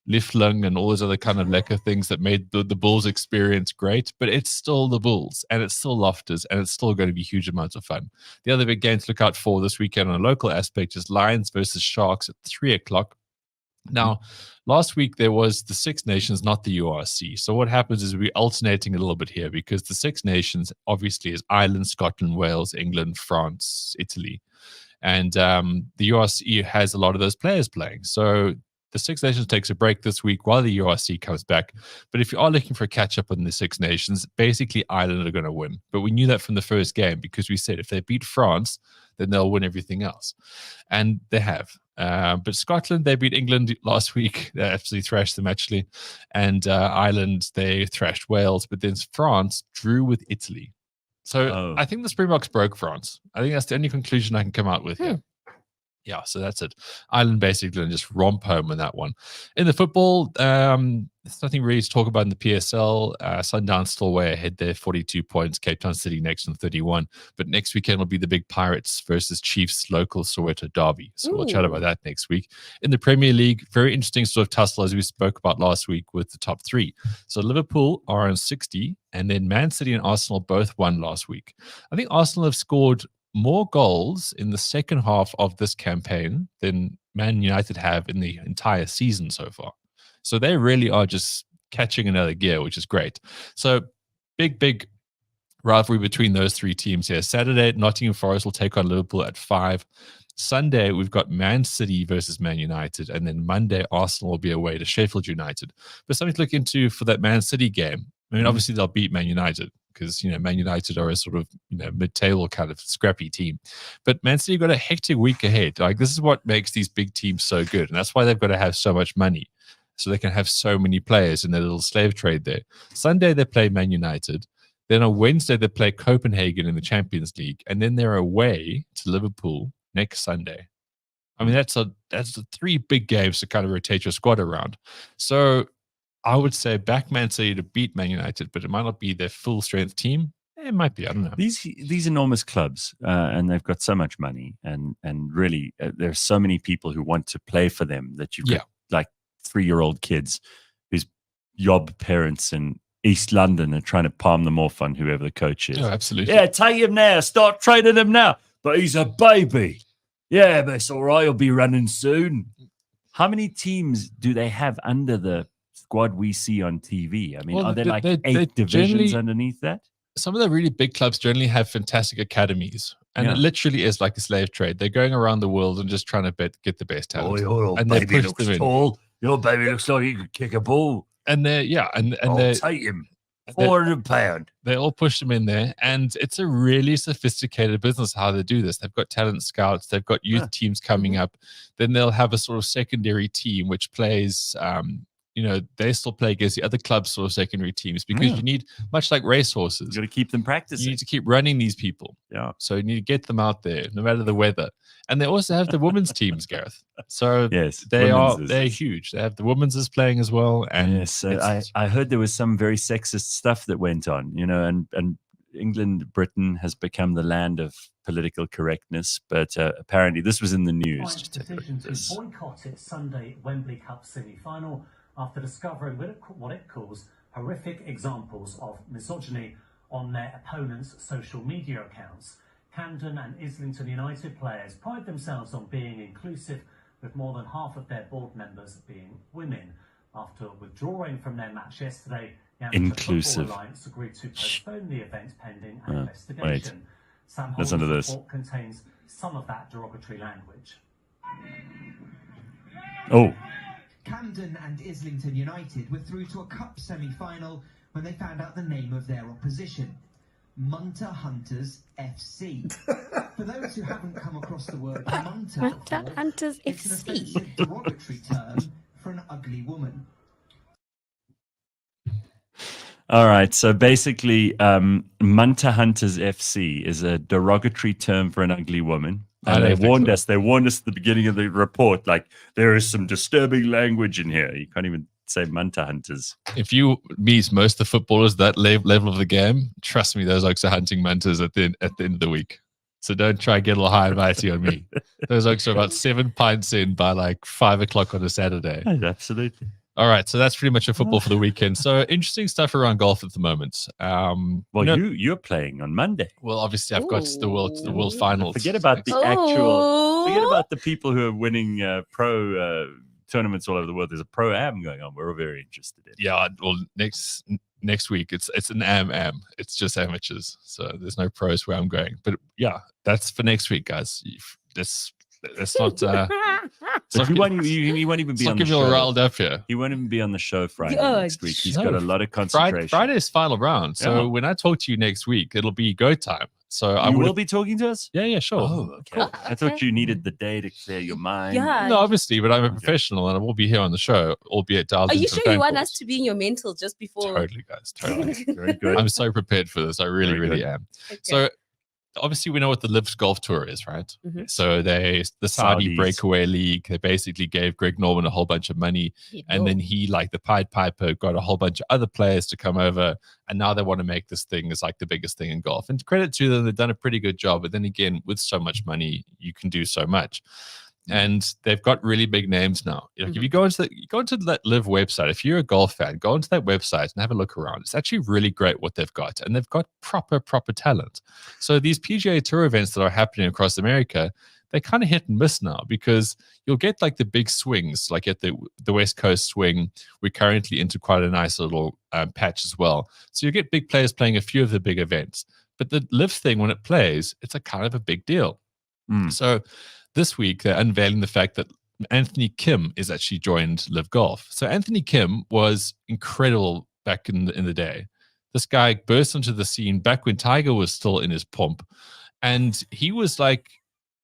Liflung and all those other kind of lekker things that made the Bulls experience great, but it's still the Bulls, and it's still Loftus, and it's still going to be huge amounts of fun. The other big game to look out for this weekend on a local aspect is Lions versus Sharks at 3 o'clock. Now, last week there was the Six Nations, not the URC. So what happens is we're alternating a little bit here, because the Six Nations obviously is Ireland, Scotland, Wales, England, France, Italy. And the URC has a lot of those players playing. So the Six Nations takes a break this week while the URC comes back. But if you are looking for a catch-up on the Six Nations, basically Ireland are going to win. But we knew that from the first game, because we said if they beat France, then they'll win everything else. And they have. But Scotland, they beat England last week. They absolutely thrashed them, actually. And Ireland, they thrashed Wales. But then France drew with Italy. So I think the Springboks broke France. I think that's the only conclusion I can come out with here. Yeah, so that's it. Ireland basically going to just romp home on that one. In the football, there's nothing really to talk about in the PSL. Sundowns still way ahead there, 42 points. Cape Town City next on 31. But next weekend will be the big Pirates versus Chiefs local Soweto derby. So we'll chat about that next week. In the Premier League, very interesting sort of tussle as we spoke about last week with the top 3. So Liverpool are on 60, and then Man City and Arsenal both won last week. I think Arsenal have scored more goals in the second half of this campaign than Man United have in the entire season so far. So they really are just catching another gear, which is great. So big rivalry between those 3 teams here. Saturday, Nottingham Forest will take on Liverpool at 5. Sunday, we've got Man City versus Man United. And then Monday, Arsenal will be away to Sheffield United. But something to look into for that Man City game. I mean, obviously they'll beat Man United, because, Man United are a sort of, mid-table kind of scrappy team. But Man City got a hectic week ahead. Like, this is what makes these big teams so good. And that's why they've got to have so much money, so they can have so many players in their little slave trade there. Sunday, they play Man United. Then on Wednesday, they play Copenhagen in the Champions League. And then they're away to Liverpool next Sunday. I mean, that's the 3 big games to kind of rotate your squad around. So I would say back Man City to beat Man United, but it might not be their full strength team. It might be. I don't know. These enormous clubs, and they've got so much money, and really there's so many people who want to play for them, that you've got like 3-year-old kids whose yob parents in East London are trying to palm them off on whoever the coach is. Oh, absolutely. Yeah, take him now. Start training him now. But he's a baby. Yeah, but it's all right. He'll be running soon. How many teams do they have under the squad we see on TV? I mean, Well, are there like they 8 divisions generally- underneath that? Some of the really big clubs generally have fantastic academies, and Yeah. it literally is like a slave trade. They're going around the world and just trying to get the best talent. your and they push them in. tall. Your baby looks like he could kick a ball. And they're and I'll they're, take him. they're- 400 pound. they all push them in there, and it's a really sophisticated business how they do this. They've got talent scouts, they've got youth teams coming up, then they'll have a sort of secondary team which plays they still play against the other clubs sort of secondary teams, because you need, much like racehorses, You got to keep them you practicing. need to keep running these people. Yeah. So you need to get them out there no matter the weather. And they also have the women's teams, Gareth. So Yes. they're huge. They have the women's is playing as well. And Yes, so I heard there was some very sexist stuff that went on, and England, Britain has become the land of political correctness, but apparently this was in the news. Just take a look Decision at to this. boycott its Sunday Wembley Cup semi-final after discovering what it calls horrific examples of misogyny on their opponents' social media accounts. Camden and Islington United players pride themselves on being inclusive, with more than half of their board members being women. After withdrawing from their match yesterday, the Amateur Inclusive. Football Alliance agreed to postpone the event pending an wait. investigation. Sam Listen to Holmes' this. report contains some of that derogatory language. Oh, Camden and Islington United were through to a cup semi-final when they found out the name of their opposition, Munter Hunters FC. For those who haven't come across the word Munter Munter before, Hunters it's an FC. offensive derogatory term for an ugly woman. all right. So basically, Munter Hunters FC is a derogatory term for an ugly woman. I And don't they think warned so. us. They warned us at the beginning of the report, like there is some disturbing language in here. You can't even say Munter Hunters. if you meet most of the footballers that level of the game, trust me, those oaks are hunting munters at the end of the week. So don't try and get a little high and mighty on me. Those oaks are about 7 pints in by like 5 o'clock on a Saturday. Absolutely. All right, so that's pretty much a football for the weekend. So interesting stuff around golf at the moment. Well, you're playing on Monday. Well, obviously, I've got the world finals. Forget about the actual. Forget about the people who are winning pro tournaments all over the world. There's a pro am going on. We're all very interested in. Yeah, well, next week it's an am. It's just amateurs, so there's no pros where I'm going. But yeah, that's for next week, guys. That's not. But he won't even be on the Give you all show. riled up here. He won't even be on the show Friday Yeah, next week. He's no. got a lot of concentration. Friday's final round. So Yeah. when I talk to you next week, it'll be go time. So I You will will be talking to us? Yeah, sure. Oh, okay. I thought you needed the day to clear your mind. Yeah. No, obviously, but I'm a professional and I will be here on the show, albeit dialed Are you into sure phone you want calls. us to be in your mental just before? Totally, guys. Totally. Very good. I'm so prepared for this. I really, Very really good. am. Okay. So obviously we know what the Live Golf Tour is, right? Mhm. So the Saudi Saudis. breakaway league, they basically gave Greg Norman a whole bunch of money, and then he, like the Pied Piper, got a whole bunch of other players to come over, and now they want to make this thing as like the biggest thing in golf. And credit to them, they've done a pretty good job. But then again, with so much money, you can do so much. And they've got really big names now. Like if you go into that Live website, if you're a golf fan, go into that website and have a look around. It's actually really great what they've got, and they've got proper talent. So these PGA Tour events that are happening across America, they kind of hit and miss now, because you'll get like the big swings, like at the West Coast swing. We're currently into quite a nice little patch as well. So you get big players playing a few of the big events, but the Live thing, when it plays, it's a kind of a big deal. So this week, they're unveiling the fact that Anthony Kim is actually joined Live Golf. So Anthony Kim was incredible back in the day. This guy burst onto the scene back when Tiger was still in his pomp. And he was like,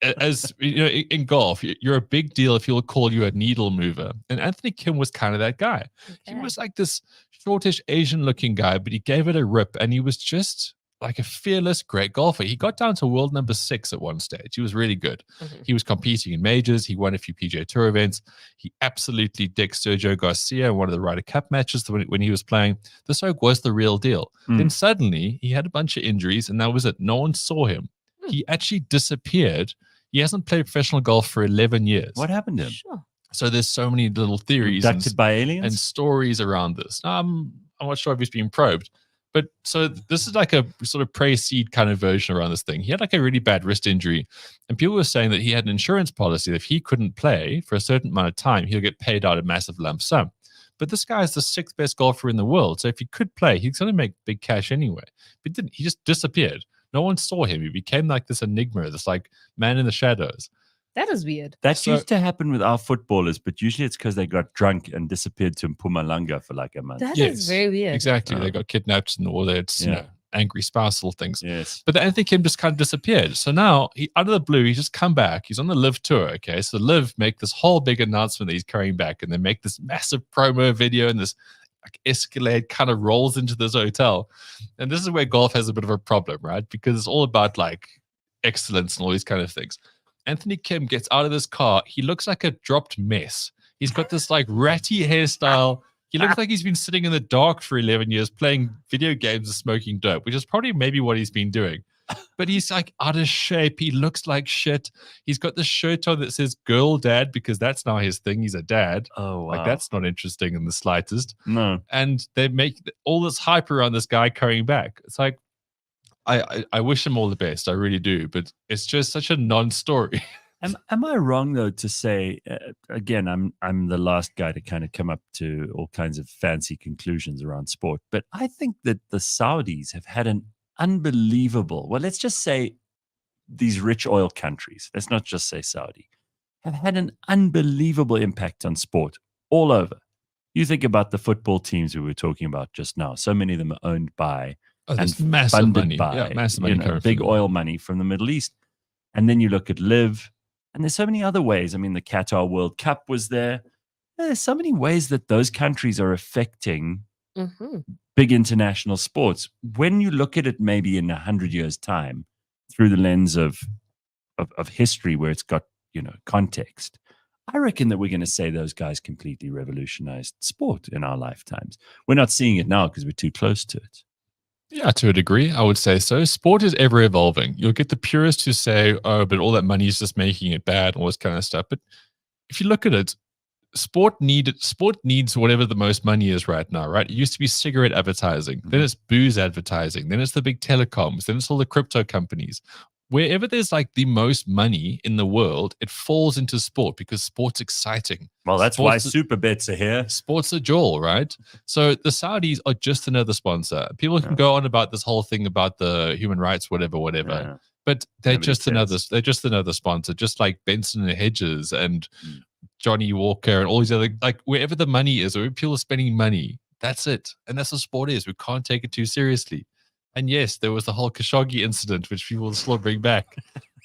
as you know, in golf, you're a big deal if he'll call you a needle mover. And Anthony Kim was kind of that guy. He was like this shortish Asian looking guy, but he gave it a rip, and he was just like a fearless, great golfer. He got down to world number 6 at one stage. He was really good. He was competing in majors. He won a few PGA Tour events. He absolutely dicked Sergio Garcia in one of the Ryder Cup matches when he was playing. This oak was the real deal. Then suddenly he had a bunch of injuries, and that was it. No one saw him. He actually disappeared. He hasn't played professional golf for 11 years. What happened to him? Sure. So there's so many little theories Abducted by aliens? and stories around this. Now, I'm not sure if he's being probed, But so this is like a sort of pre-seed kind of version around this thing. He had like a really bad wrist injury, and people were saying that he had an insurance policy that if he couldn't play for a certain amount of time, he'll get paid out a massive lump sum. But this guy is the 6th best golfer in the world, so if he could play, he's going to make big cash anyway. But he didn't. He just disappeared. No one saw him. He became like this enigma, this like man in the shadows. That is weird. That used to happen with our footballers, but usually it's because they got drunk and disappeared to Mpumalanga for like a month. That is very weird. Exactly. They got kidnapped and all that, you know, angry spousal things. Yes. But Anthony Kim just kind of disappeared. So now, out of the blue, he's just come back. He's on the Live tour, okay? So Live make this whole big announcement that he's coming back, and they make this massive promo video, and this like Escalade kind of rolls into this hotel. And this is where golf has a bit of a problem, right? Because it's all about like excellence and all these kind of things. Anthony Kim gets out of this car. He looks like a dropped mess. He's got this like ratty hairstyle. He looks like he's been sitting in the dark for 11 years playing video games and smoking dope, which is probably maybe what he's been doing. But he's like out of shape. He looks like shit. He's got this shirt on that says girl dad because that's now his thing. He's a dad. Oh, wow. Like that's not interesting in the slightest. No. And they make all this hype around this guy coming back. It's like, I wish him all the best. I really do. But it's just such a non-story. Am I wrong though to say again? I'm the last guy to kind of come up to all kinds of fancy conclusions around sport, but I think that the Saudis have had an unbelievable. Well, let's just say these rich oil countries. Let's not just say Saudi have had an unbelievable impact on sport all over. You think about the football teams we were talking about just now. So many of them are owned by and massive funded money. by Massive money, big oil money from the Middle East. And then you look at Live. And there's so many other ways. I mean, the Qatar World Cup was there. There's so many ways that those countries are affecting big international sports. When you look at it maybe in 100 years' time through the lens of history where it's got, you know, context, I reckon that we're going to say those guys completely revolutionized sport in our lifetimes. We're not seeing it now because we're too close to it. Yeah, to a degree, I would say so. Sport is ever evolving. You'll get the purists who say, oh, but all that money is just making it bad and all this kind of stuff. But if you look at it, sport needs whatever the most money is right now, right? It used to be cigarette advertising. Then it's booze advertising. Then it's the big telecoms. Then it's all the crypto companies. Wherever there's like the most money in the world, it falls into sport because sport's exciting. Well, that's why super bets are here. Sports are jewel, right? So the Saudis are just another sponsor. People can go on about this whole thing about the human rights, whatever. Yeah. But they're Nobody just cares. they're just another sponsor, just like Benson and Hedges and Johnny Walker and all these other, like wherever the money is, wherever people are spending money, that's it. And that's what sport is. We can't take it too seriously. And yes, there was the whole Khashoggi incident, which people will still bring back.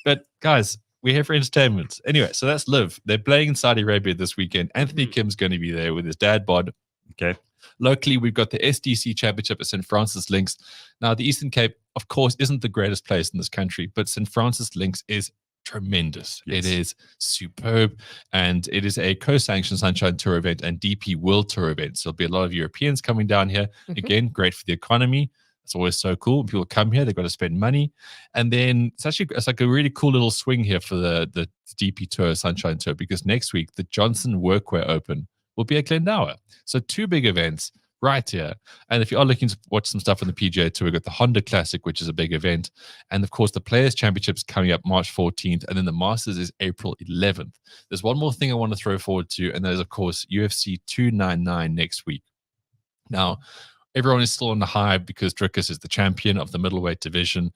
But guys, we're here for entertainment. Anyway, so that's Live. They're playing in Saudi Arabia this weekend. Anthony Kim's going to be there with his dad bod. Okay. Locally, we've got the SDC Championship at St. Francis Links. Now, the Eastern Cape, of course, isn't the greatest place in this country, but St. Francis Links is tremendous. Yes. It is superb, and it is a co-sanctioned Sunshine Tour event and DP World Tour event. So there'll be a lot of Europeans coming down here. Again, great for the economy. It's always so cool. When people come here, they've got to spend money. And then it's like a really cool little swing here for the DP Tour, Sunshine Tour, because next week, the Johnson Workwear Open will be at Glendower. So 2 big events right here. And if you are looking to watch some stuff on the PGA Tour, we've got the Honda Classic, which is a big event. And of course, the Players Championships coming up March 14th. And then the Masters is April 11th. There's one more thing I want to throw forward to, and that is, of course, UFC 299 next week. Now, everyone is still on the high because Drickus is the champion of the middleweight division.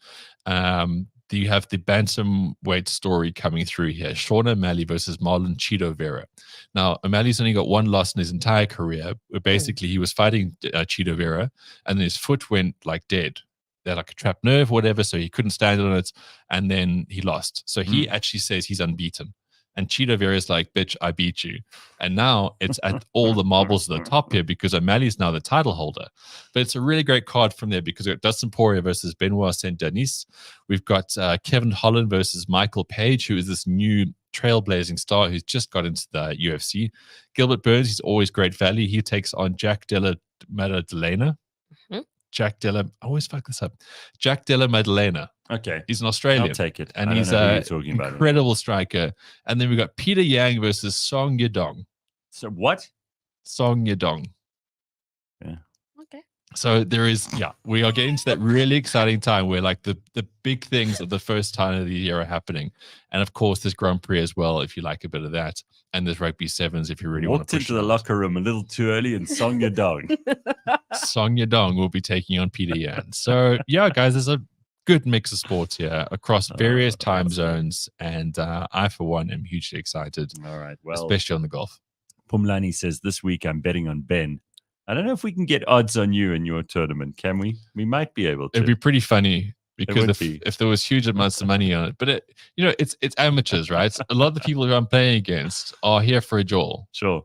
You have the bantamweight story coming through here. Sean O'Malley versus Marlon Cheeto Vera. Now, O'Malley's only got one loss in his entire career. Where basically, he was fighting Cheeto Vera, and then his foot went like dead. They're like a trapped nerve, whatever, so he couldn't stand on it, and then he lost. So he actually says he's unbeaten. And Cheeto Vera is like, bitch, I beat you. And now it's at all the marbles at the top here because O'Malley's now the title holder. But it's a really great card from there because we've got Dustin Poirier versus Benoit Saint-Denis. We've got Kevin Holland versus Michael Page, who is this new trailblazing star who's just got into the UFC. Gilbert Burns, he's always great value. He takes on Jack Della Maddalena. I always fuck this up. Jack Della Maddalena. Okay. He's an Australian. I'll take it. And he's an incredible striker. And then we've got Peter Yang versus Song Yadong. So what? Song Yadong. Yeah. Okay. So there is, we are getting to that really exciting time where like the big things of the first time of the year are happening. And of course, there's Grand Prix as well, if you like a bit of that. And there's Rugby Sevens if you really want to push into the locker room a little too early and Song Yadong. Song Yadong will be taking on Peter Yan. So yeah, guys, there's a good mix of sports here across various time zones. And I, for one, am hugely excited. All right. Well, especially on the golf. Pumlani says this week I'm betting on Ben. I don't know if we can get odds on you in your tournament. Can we? We might be able to. It'd be pretty funny because if there was huge amounts of money on it, but it's amateurs, right? A lot of the people who I'm playing against are here for a jaw. Sure.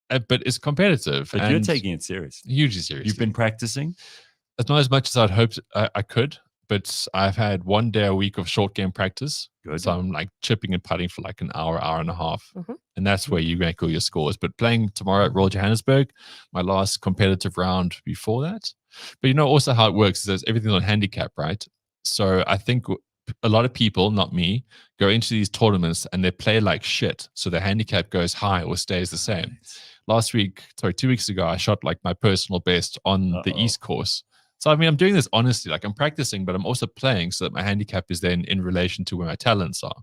But it's competitive. But you're taking it seriously. Hugely seriously. You've been practicing? It's not as much as I'd hoped I could, but I've had 1 day a week of short game practice. Good. So I'm like chipping and putting for like an hour and a half. And that's where you make all your scores. But playing tomorrow at Royal Johannesburg, my last competitive round before that. But you know also how it works is there's everything on handicap, right? So I think a lot of people, not me, go into these tournaments and they play like shit. So the handicap goes high or stays the same. Last week, 2 weeks ago, I shot like my personal best on the East course. So, I mean, I'm doing this honestly, like I'm practicing, but I'm also playing so that my handicap is then in relation to where my talents are.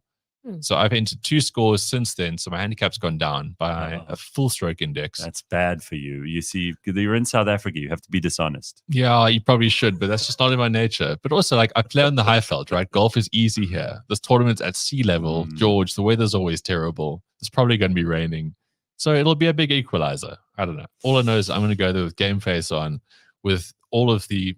So I've entered 2 scores since then. So my handicap's gone down by a full stroke index. That's bad for you. You see, you're in South Africa. You have to be dishonest. Yeah, you probably should, but that's just not in my nature. But also, like, I play on the Highveld, right? Golf is easy here. This tournament's at sea level. George, the weather's always terrible. It's probably going to be raining. So it'll be a big equalizer. I don't know. All I know is I'm going to go there with game face on, with all of the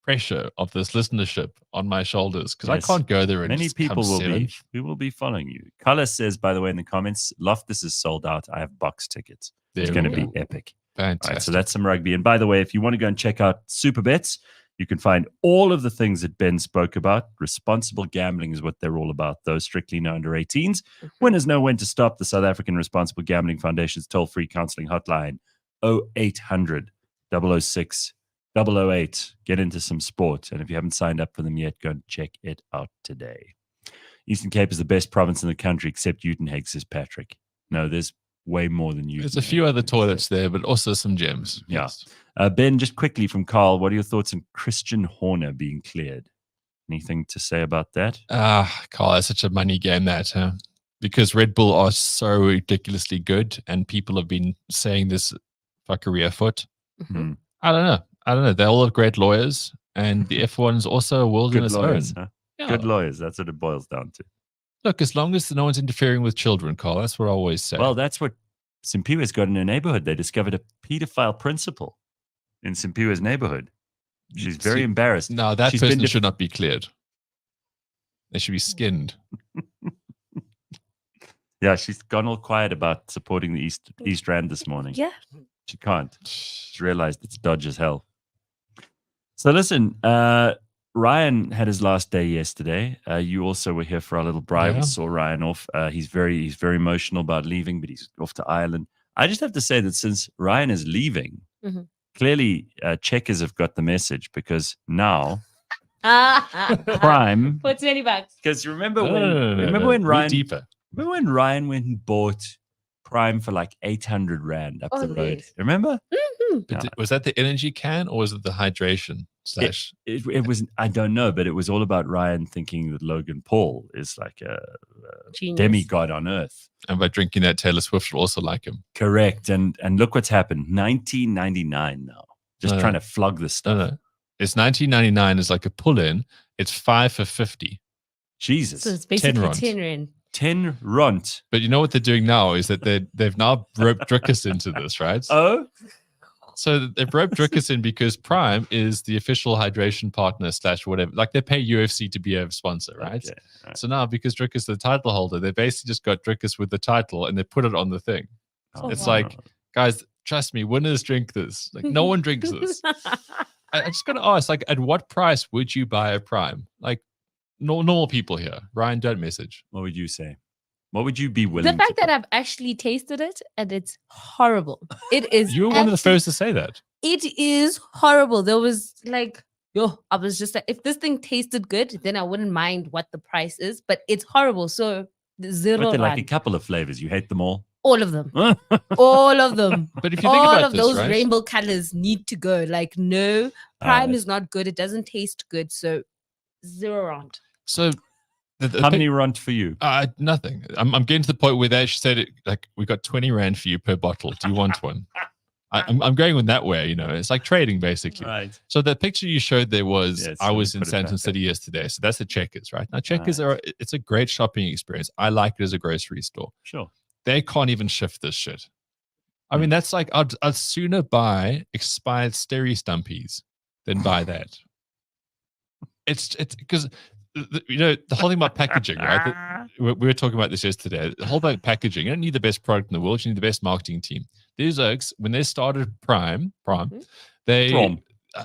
pressure of this listenership on my shoulders, because I can't go there and many just people will be following you. Color says, by the way, in the comments, Loftus is sold out. I have box tickets. It's going to be epic. Fantastic. Right, so that's some rugby. And by the way, if you want to go and check out Super Bets, you can find all of the things that Ben spoke about. Responsible gambling is what they're all about. Those strictly no under 18s. Winners know when to stop. The South African Responsible Gambling Foundation's toll-free counseling hotline, 0800 006 008. Get into some sport. And if you haven't signed up for them yet, go and check it out today. Eastern Cape is the best province in the country, except Uitenhage, says Patrick. No, there's way more than Uitenhage. There's a few other toilets there, but also some gyms. Yeah. Ben, just quickly from Carl, what are your thoughts on Christian Horner being cleared? Anything to say about that? Carl, it's such a money game that, huh? Because Red Bull are so ridiculously good, and people have been saying this fuckery afoot. I don't know. They all have great lawyers, and the F1 is also a world in its own. Huh? Yeah. Good lawyers. That's what it boils down to. Look, as long as no one's interfering with children, Carl, that's what I always say. Well, that's what Simphiwe's got in her neighborhood. They discovered a pedophile principal in Simphiwe's neighborhood. She's very embarrassed. No, that person should not be cleared. They should be skinned. Yeah, she's gone all quiet about supporting the East Rand this morning. Yeah. She can't. She realized it's dodge as hell. So listen, Ryan had his last day yesterday. You also were here for our little bride. We saw Ryan off. He's very emotional about leaving, but he's off to Ireland. I just have to say that since Ryan is leaving, clearly checkers have got the message, because now Prime for $20. Because remember when Ryan went and bought Prime for like 800 Rand up the road? Yes. Remember? But was that the energy can, or was it the hydration slash? It was, I don't know, but it was all about Ryan thinking that Logan Paul is like a demigod on earth. And by drinking that, Taylor Swift will also like him. Correct. And look what's happened. $19.99 now. Just trying to flog this stuff. No. It's $19.99 is like a pull-in. It's 5 for 50. Jesus. So it's basically 10 Rand. 10 Rand. But you know what they're doing now is that they've now roped Drickus into this, right? Oh? So they've roped Drickus in because Prime is the official hydration partner / whatever. Like they pay UFC to be a sponsor, right? Okay. Right. So now because Drickus is the title holder, they basically just got Drickus with the title and they put it on the thing. It's like, guys, trust me, winners drink this. Like no one drinks this. I just got to ask, like, at what price would you buy a Prime? Like normal people here. Ryan, don't message. What would you say? What would you be willing The fact that I've actually tasted it and it's horrible. It is. You were one of the first to say that. It is horrible. There was like, I was just like, if this thing tasted good, then I wouldn't mind what the price is, but it's horrible. So But zero. they're like a couple of flavors. You hate them all? All of them. All of them. But if you think all about of this, those right? rainbow colors need to go. Like, no, Prime is not good. It doesn't taste good. So 0 rand. So how many rand for you? Nothing. I'm getting to the point where they actually said it, like, we got 20 rand for you per bottle. Do you want one? I'm going in that way, you know. It's like trading, basically. Right. So the picture you showed there was I was in Sandton City yesterday. So that's the Checkers, right? Now Checkers it's a great shopping experience. I like it as a grocery store. Sure. They can't even shift this shit. I mean, that's like I'd sooner buy expired Steri Stumpies than buy that. It's because you know the whole thing about packaging, right? We were talking about this yesterday. The whole about packaging. You don't need the best product in the world. You need the best marketing team. These oaks, when they started Prime, they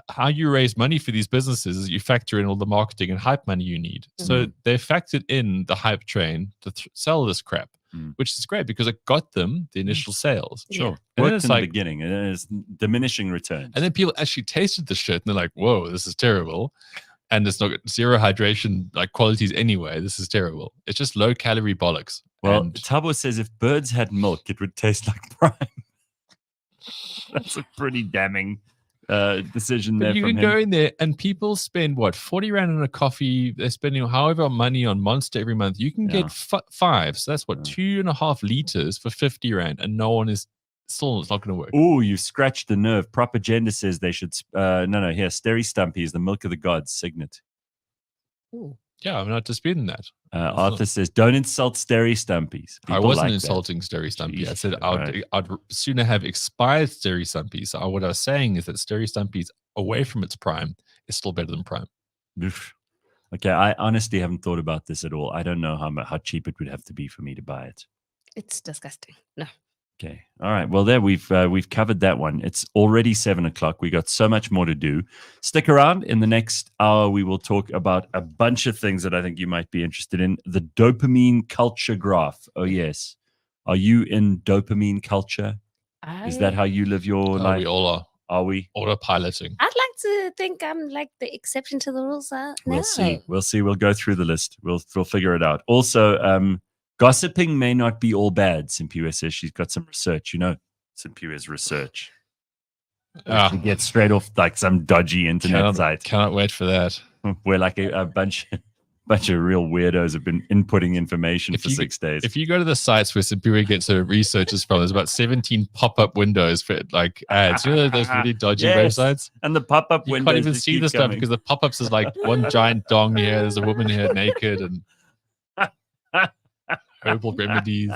how you raise money for these businesses is you factor in all the marketing and hype money you need. So they factored in the hype train to sell this crap, which is great because it got them the initial sales. Sure. And Worked it's in like, the beginning, and then it's diminishing returns. And then people actually tasted the shit and they're like, whoa, this is terrible. And it's not zero hydration like qualities anyway. This is terrible. It's just low calorie bollocks. Well, and Thabo says if birds had milk, it would taste like Prime. That's a pretty damning decision there. You from can him. go in there and people spend what 40 rand on a coffee. They're spending however money on Monster every month. You can get 5, so that's what 2.5 liters for 50 rand, and no one is still. It's not going to work. Oh, you scratched the nerve. Proper Gender says they should. No. Here, Steri Stumpy is the milk of the gods. Signet. Ooh. Yeah, I'm not disputing that. Arthur says, "Don't insult Steri Stumpies." I wasn't insulting Steri Stumpy. I said I'd sooner have expired Steri Stumpies. So what I was saying is that Steri Stumpies, away from its prime, is still better than Prime. Oof. Okay, I honestly haven't thought about this at all. I don't know how cheap it would have to be for me to buy it. It's disgusting. No. Okay. All right. Well, there we've covered that one. It's already 7:00. We got so much more to do. Stick around. In the next hour, we will talk about a bunch of things that I think you might be interested in. The dopamine culture graph. Oh yes. Are you in dopamine culture? Is that how you live your life? We all are. Are we? Autopiloting. I'd like to think I'm like the exception to the rules. We'll see. We'll see. We'll go through the list. We'll figure it out. Also, gossiping may not be all bad. Simphiwe says she's got some research. You know, Simphiwe's research. She gets straight off like some dodgy internet site. Cannot wait for that. Where like a bunch of real weirdos have been inputting information for 6 days. If you go to the sites where Simphiwe gets her researches from, there's about 17 pop-up windows for like ads. You know those really dodgy websites? And the pop-up windows. You can't even see the stuff because the pop-ups is like one giant dong here. There's a woman here naked and herbal remedies.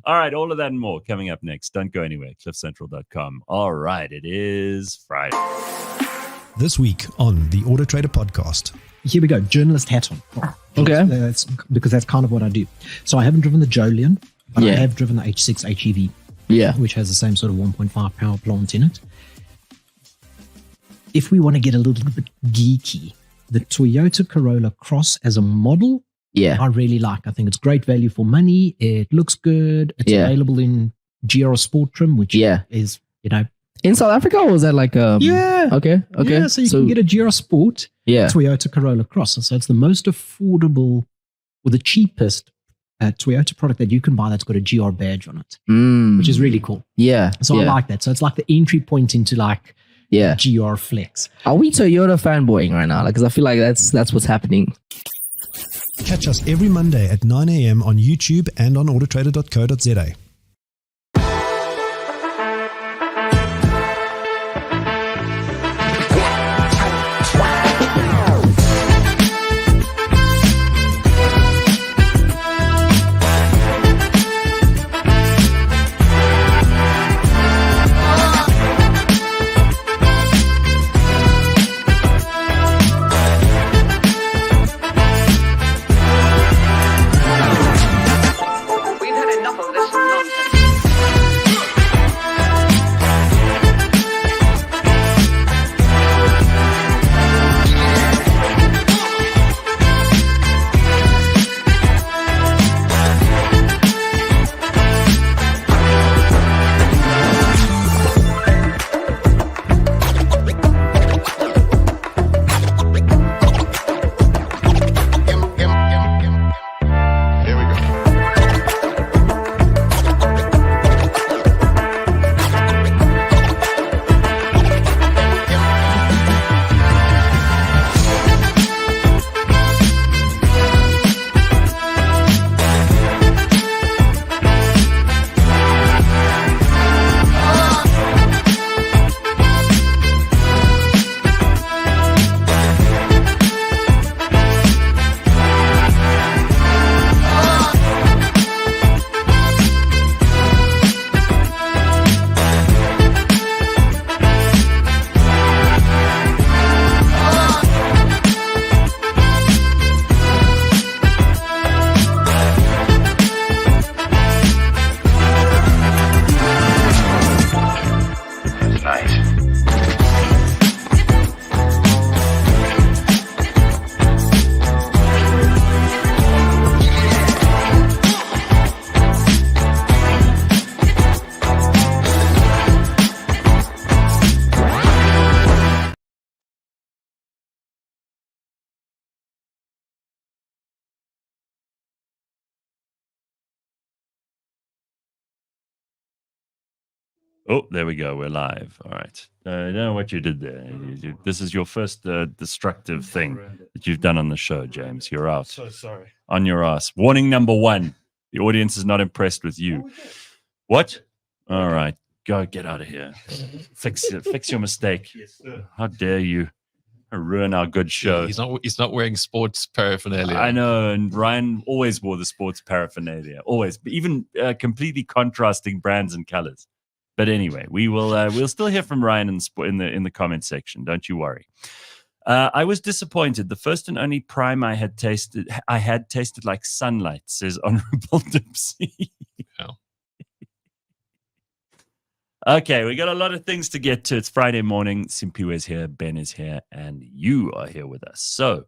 All right, all of that and more coming up next. Don't go anywhere. CliffCentral.com. All right, it is Friday. This week on the Auto Trader podcast. Here we go, journalist hat on. Okay. That's because that's kind of what I do. So I haven't driven the Jolion, but I have driven the H6 HEV, which has the same sort of 1.5 power plant in it. If we want to get a little bit geeky, the Toyota Corolla Cross as a model, I really like. I think it's great value for money. It looks good. It's available in GR Sport trim, which is, you know, in South Africa, or was that like okay. Yeah, so you can get a GR Sport Toyota Corolla Cross. So it's the most affordable or the cheapest Toyota product that you can buy that's got a GR badge on it, which is really cool. So I like that. So it's like the entry point into like GR Flex. Are we Toyota fanboying right now? Because I feel like that's what's happening. Catch us every Monday at 9 a.m. on YouTube and on autotrader.co.za. We've had enough of this nonsense. Oh, there we go. We're live. All right. I don't know what you did there. This is your first destructive thing that you've done on the show, James. You're out. So sorry. On your ass. Warning number 1. The audience is not impressed with you. What? All right. Go get out of here. Fix your mistake. Yes, sir. How dare you ruin our good show. He's not wearing sports paraphernalia. I know, and Ryan always wore the sports paraphernalia. Always. Even completely contrasting brands and colors. But anyway, we'll still hear from Ryan in the comment section. Don't you worry. I was disappointed. The first and only prime I had tasted like sunlight, says Honorable Dipsy. Oh. Okay, we got a lot of things to get to. It's Friday morning. Simphiwe is here, Ben is here, and you are here with us. So,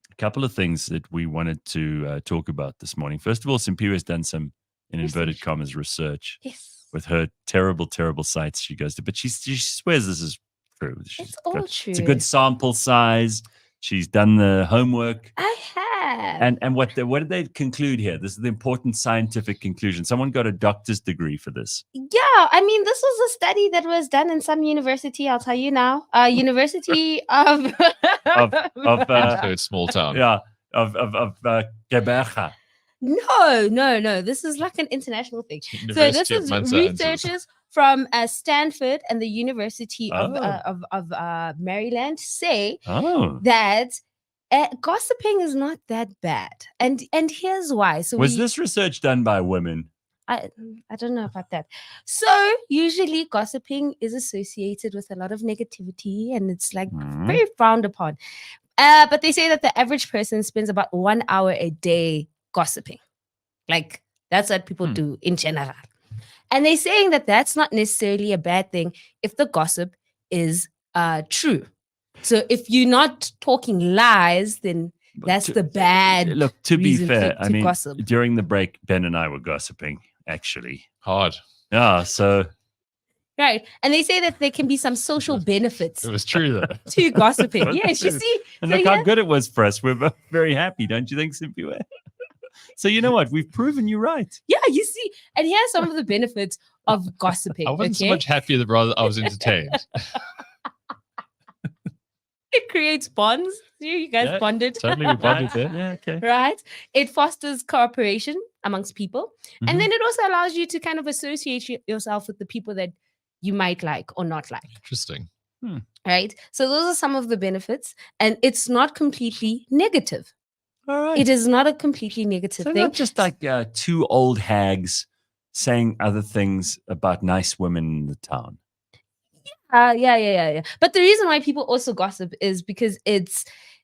a couple of things that we wanted to talk about this morning. First of all, Simphiwe has done some, in inverted commas, research. Yes. With her terrible sites she goes to. But she swears this is true. It's all true. It's a good sample size. She's done the homework. I have. And what did they conclude here? This is the important scientific conclusion. Someone got a doctor's degree for this. Yeah, I mean, this was a study that was done in some university. I'll tell you now. University of small town. Yeah, of Quebec. No. This is like an international thing. So this is researchers from Stanford and the University of Maryland say that gossiping is not that bad, and here's why. So was this research done by women? I don't know about that. So usually gossiping is associated with a lot of negativity, and it's like very frowned upon. But they say that the average person spends about 1 hour a day gossiping. Like that's what people do in general. And they're saying that that's not necessarily a bad thing if the gossip is true. So if you're not talking lies, then that's the bad. Look, to be fair, I mean, gossip. During the break, Ben and I were gossiping, actually. Hard. Yeah, so. Right. And they say that there can be some social benefits. It was true, though. To gossiping. Yes, you see. And look how good it was for us. We're both very happy, don't you think, Simphiwe? So you know what? We've proven you right. Yeah, you see. And here's some of the benefits of gossiping. I wasn't so much happier that rather I was entertained. It creates bonds. You guys bonded. Totally, we bonded there. Yeah, okay. Right. It fosters cooperation amongst people. And then it also allows you to kind of associate yourself with the people that you might like or not like. Interesting. Right. So those are some of the benefits. And it's not completely negative. All right. It is not a completely negative thing. Not just like two old hags saying other things about nice women in the town. Yeah. But the reason why people also gossip is because it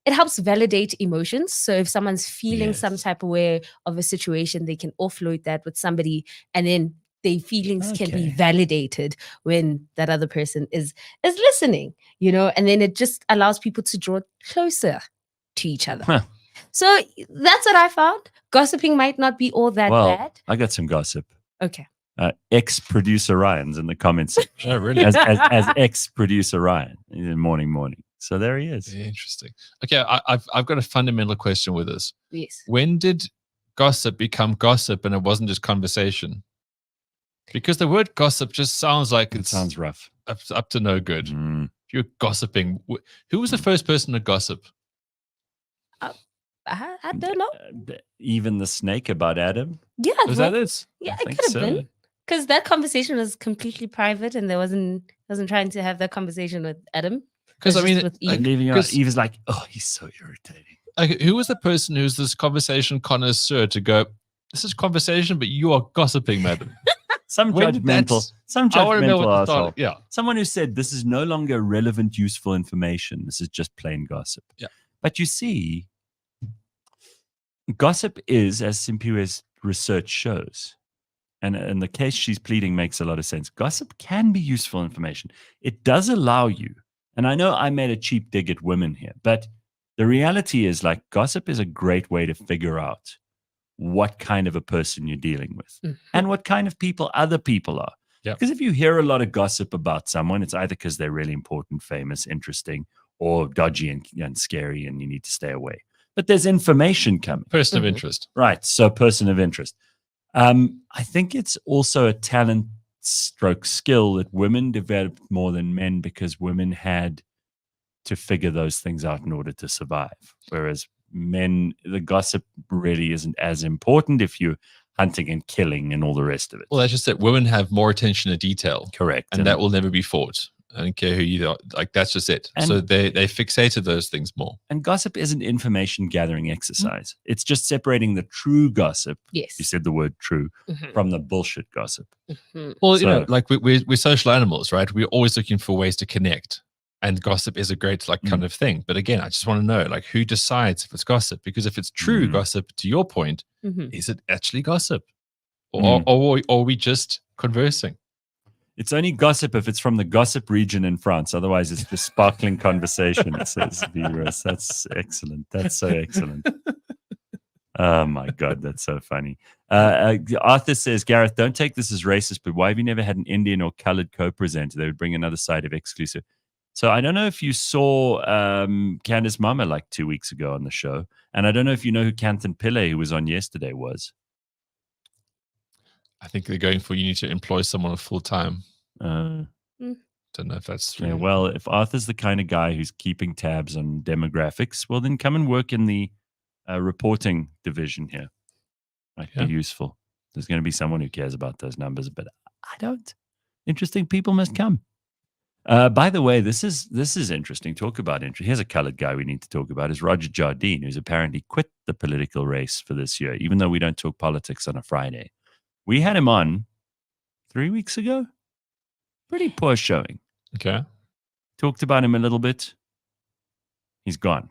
helps validate emotions. So if someone's feeling some type of way of a situation, they can offload that with somebody, and then their feelings can be validated when that other person is listening, and then it just allows people to draw closer to each other. Huh. So that's what I found. Gossiping might not be all that bad. I got some gossip. Okay. Ex-producer Ryan's in the comments. Oh, really? As ex-producer Ryan in morning. So there he is. Interesting. Okay, I've got a fundamental question with this. Yes. When did gossip become gossip and it wasn't just conversation? Because the word gossip just sounds like it sounds rough. Up to no good. If you're gossiping, who was the first person to gossip? I don't know. Even the snake about Adam? Yeah. Was that it? Yeah, it could have been. Because that conversation was completely private, and there wasn't trying to have that conversation with Adam. Because I mean, with Eve. Eve was like, "Oh, he's so irritating." Okay, who was the person who's this conversation connoisseur to go? This is conversation, but you are gossiping, madam. Some judgmental asshole. Yeah, someone who said this is no longer relevant, useful information. This is just plain gossip. Yeah, but you see, gossip is, as Simphiwe's research shows, and the case she's pleading makes a lot of sense. Gossip can be useful information. It does allow you, and I know I made a cheap dig at women here, but the reality is, like, gossip is a great way to figure out what kind of a person you're dealing with and what kind of people other people are. Yep. Because if you hear a lot of gossip about someone, it's either because they're really important, famous, interesting, or dodgy and scary, and you need to stay away. But there's information coming. Person of interest. Right. So person of interest. I think it's also a talent stroke skill that women developed more than men because women had to figure those things out in order to survive. Whereas men, the gossip really isn't as important if you're hunting and killing and all the rest of it. Well, that's just that women have more attention to detail. Correct. And that will never be fought. I don't care who you are. Like, that's just it. So they fixated those things more. And gossip isn't information gathering exercise. It's just separating the true gossip. Yes. You said the word true from the bullshit gossip. Well, you know, like we're social animals, right? We're always looking for ways to connect. And gossip is a great kind of thing. But again, I just want to know, like, who decides if it's gossip? Because if it's true gossip, to your point, is it actually gossip? Or are we just conversing? It's only gossip if it's from the gossip region in France. Otherwise, it's just sparkling conversation, says Virus. That's excellent. That's so excellent. Oh, my God. That's so funny. Arthur says, Gareth, don't take this as racist, but why have you never had an Indian or colored co-presenter? They would bring another side of exclusive. So I don't know if you saw Candace Mama like 2 weeks ago on the show. And I don't know if you know who Kantan Pillay, who was on yesterday, was. I think they're going for you need to employ someone full time. Don't know if that's true. Yeah, well, if Arthur's the kind of guy who's keeping tabs on demographics, well, then come and work in the reporting division here. Might be useful. There's going to be someone who cares about those numbers, but I don't. Interesting people must come. By the way, this is interesting. Talk about interesting. Here's a colored guy we need to talk about is Roger Jardine, who's apparently quit the political race for this year, even though we don't talk politics on a Friday. We had him on 3 weeks ago. Pretty poor showing. Okay. Talked about him a little bit. He's gone.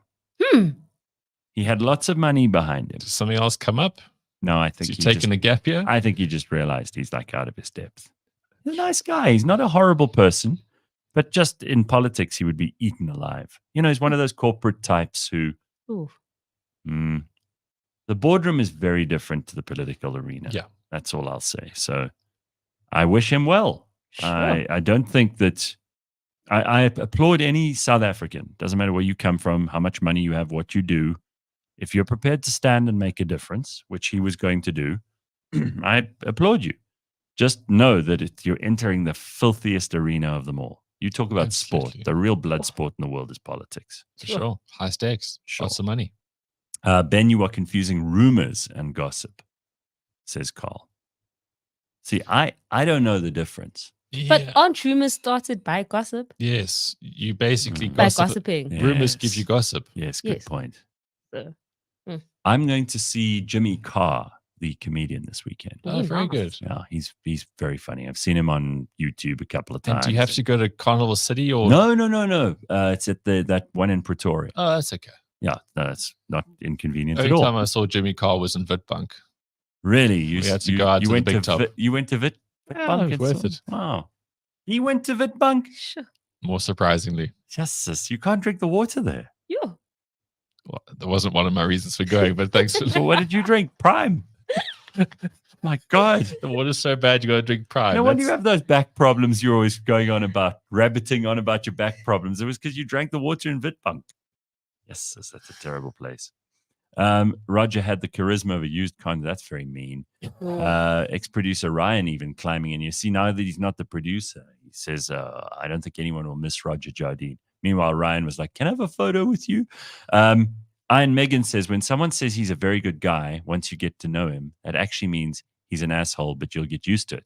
He had lots of money behind him. Did something else come up? No, I think he's taking a gap year. I think he just realized he's like out of his depth. He's a nice guy. He's not a horrible person. But just in politics, he would be eaten alive. You know, he's one of those corporate types who... the boardroom is very different to the political arena. Yeah. That's all I'll say. So I wish him well. Sure. I don't think that... I applaud any South African. Doesn't matter where you come from, how much money you have, what you do. If you're prepared to stand and make a difference, which he was going to do, I applaud you. Just know that you're entering the filthiest arena of them all. You talk about sport. The real blood sport in the world is politics. For sure. High stakes. Lots of money. Ben, you are confusing rumors and gossip, says Carl. See, I don't know the difference. Yeah. But aren't rumors started by gossip? Yes. You basically by gossiping. Rumors give you gossip. Yes, good point. So, I'm going to see Jimmy Carr, the comedian, this weekend. Oh, very good. Yeah, he's very funny. I've seen him on YouTube a couple of times. And do you have to go to Carnival City or No. It's at that one in Pretoria. Oh, that's okay. Yeah, no, that's not inconvenient at all. Only time I saw Jimmy Carr was in Witbank. Really? We had to go out to the big top. You went to Witbank? Yeah, it was worth it. Wow. He went to Witbank? Sure. More surprisingly. Jesus, you can't drink the water there. Yeah. Well, that wasn't one of my reasons for going, but thanks for Well, what did you drink? Prime. My God. The water's so bad you got to drink Prime. No wonder you have those back problems you're always going on about, rabbiting on about your back problems. It was because you drank the water in Witbank. Yes, that's a terrible place. Roger had the charisma of a used car. That's very mean. Ex-producer Ryan even climbing in. You see, now that he's not the producer, he says, I don't think anyone will miss Roger Jardine. Meanwhile, Ryan was like, can I have a photo with you? Iron Megan says, when someone says he's a very good guy, once you get to know him, that actually means he's an asshole, but you'll get used to it.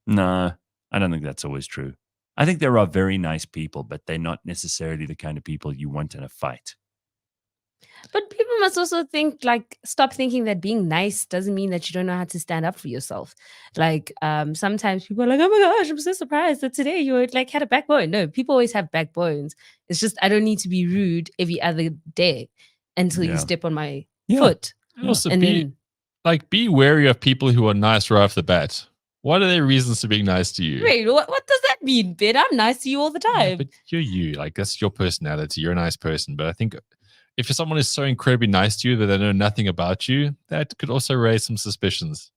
No, I don't think that's always true. I think there are very nice people, but they're not necessarily the kind of people you want in a fight. But people must also stop thinking that being nice doesn't mean that you don't know how to stand up for yourself. Like, sometimes people are like, oh my gosh, I'm so surprised that today you had a backbone. No, people always have backbones. It's just, I don't need to be rude every other day until you step on my foot. And also be wary of people who are nice right off the bat. What are their reasons to being nice to you? Wait, what does that mean, Ben? I'm nice to you all the time. Yeah, but you're you. Like, that's your personality. You're a nice person. But I think if someone is so incredibly nice to you that they know nothing about you, that could also raise some suspicions.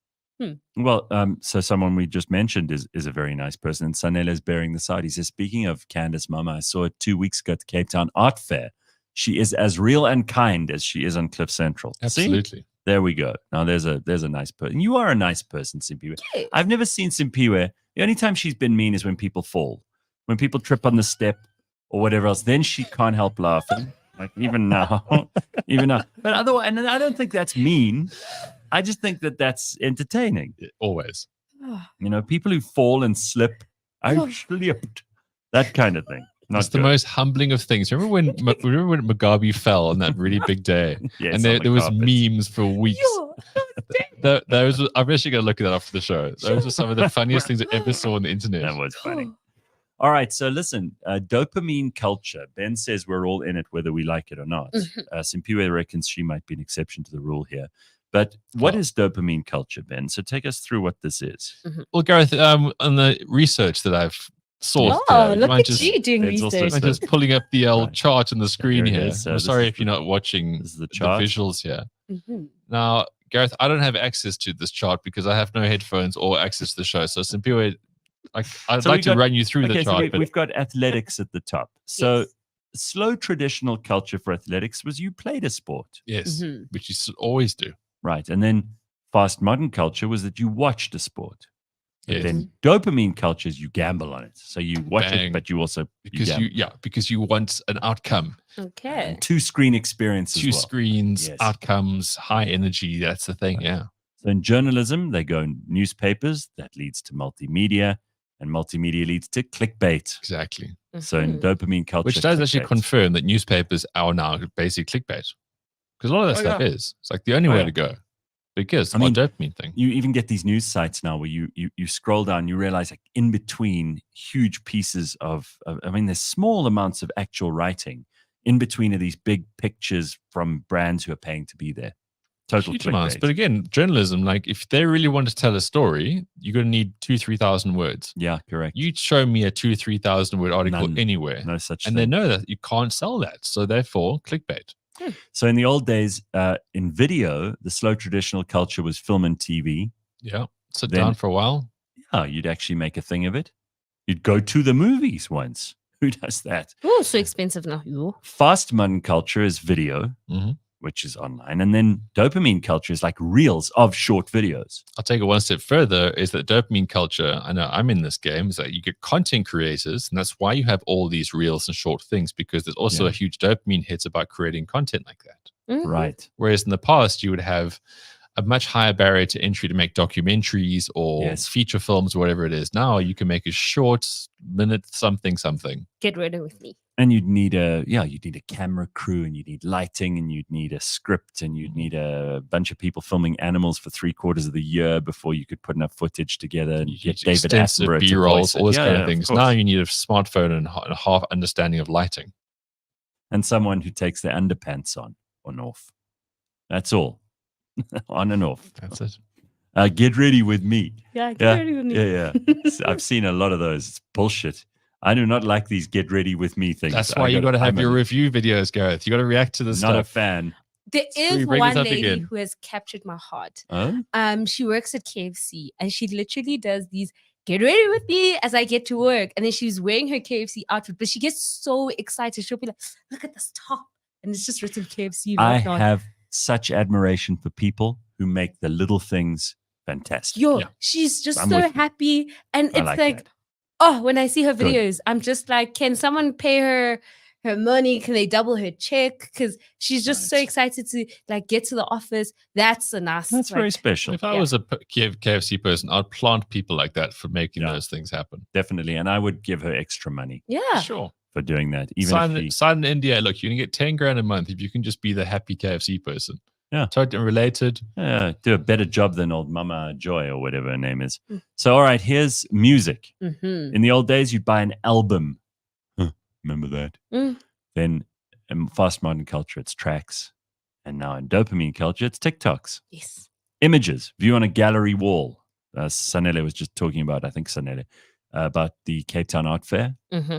Well, so someone we just mentioned is a very nice person. And Sanele is bearing this out. He says, speaking of Candace Mama, I saw her 2 weeks ago at the Cape Town Art Fair. She is as real and kind as she is on Cliff Central. Absolutely. See? There we go. Now there's a nice person. You are a nice person, Simphiwe. Yes. I've never seen Simphiwe. The only time she's been mean is when people fall. When people trip on the step or whatever else, then she can't help laughing. Like even now. But otherwise, and I don't think that's mean. I just think that that's entertaining. Always. People who fall and slip. I slipped. That kind of thing. It's the most humbling of things. Remember when Mugabe fell on that really big day? Yes, and there was memes for weeks. I'm actually going to look at that after the show. Those are some of the funniest things I ever saw on the internet. That was funny. All right, so listen, dopamine culture. Ben says we're all in it, whether we like it or not. Simphiwe reckons she might be an exception to the rule here. But what is dopamine culture, Ben? So take us through what this is. Well, Gareth, on the research that I've sourced, look at you doing research. I'm just pulling up the old chart on the screen here. So I'm sorry if you're not watching the visuals here. Now, Gareth, I don't have access to this chart because I have no headphones or access to the show. So Simphiwe, I'd like to run you through the chart. So we've got athletics at the top. So slow traditional culture for athletics was you played a sport. Yes, which you always do. Right. And then fast modern culture was that you watched a sport. Yes. And then dopamine culture is you gamble on it. So you watch it, but you also because you want an outcome. Okay. And 2-screen experience as well. 2 screens, outcomes, high energy. That's the thing. Right. Yeah. So in journalism, they go in newspapers. That leads to multimedia, and multimedia leads to clickbait. Exactly. So in dopamine culture, which does actually confirm that newspapers are now basically clickbait. Because a lot of that stuff is. It's like the only way to go. Because dopamine thing. You even get these news sites now where you scroll down, you realize like in between huge pieces of there's small amounts of actual writing in between of these big pictures from brands who are paying to be there. Total huge amounts. But again, journalism, like if they really want to tell a story, you're going to need 2,000-3,000 words. Yeah, correct. You'd show me a 2,000-3,000 word article anywhere. No such thing. And they know that you can't sell that. So therefore, clickbait. So in the old days, in video, the slow traditional culture was film and TV. Yeah. Sit down for a while. Yeah, you'd actually make a thing of it. You'd go to the movies once. Who does that? Oh, so expensive now. Fast modern culture is video, which is online. And then dopamine culture is like reels of short videos. I'll take it one step further, is that dopamine culture, I know I'm in this game, is that you get content creators, and that's why you have all these reels and short things, because there's also a huge dopamine hit about creating content like that. Right. Whereas in the past, you would have a much higher barrier to entry to make documentaries or feature films or whatever it is. Now you can make a short minute something. Get ready with me. And you'd need a camera crew, and you'd need lighting, and you'd need a script, and you'd need a bunch of people filming animals for 3/4 of the year before you could put enough footage together and get David Attenborough to B-rolls, all those kind of things. Of now you need a smartphone and a half understanding of lighting. And someone who takes their underpants on and off. That's all. On and off. That's it. Get ready with me. Yeah, get ready with me. Yeah. I've seen a lot of those. It's bullshit. I do not like these get ready with me things. That's why you got to have your review videos, Gareth. You got to react to this stuff. Not a fan. There is one lady who has captured my heart. She works at KFC, and she literally does these get ready with me as I get to work. And then she's wearing her KFC outfit, but she gets so excited. She'll be like, look at this top. And it's just written KFC. I have such admiration for people who make the little things fantastic. She's just so happy. And it's like, when I see her videos, I'm just like, can someone pay her money? Can they double her check? Because she's just so excited to like get to the office. That's very special. If I was a KFC person, I'd plant people like that for making those things happen. Definitely. And I would give her extra money. Yeah. Sure. For doing that. Even sign an NDA. Look, you're going to get 10 grand a month if you can just be the happy KFC person. Yeah. Totally related. Do a better job than old Mama Joy or whatever her name is. So, all right, here's music. In the old days, you'd buy an album. Remember that? Then in fast modern culture, it's tracks. And now in dopamine culture, it's TikToks. Yes. Images, view on a gallery wall. Sanele was just talking about, about the Cape Town Art Fair.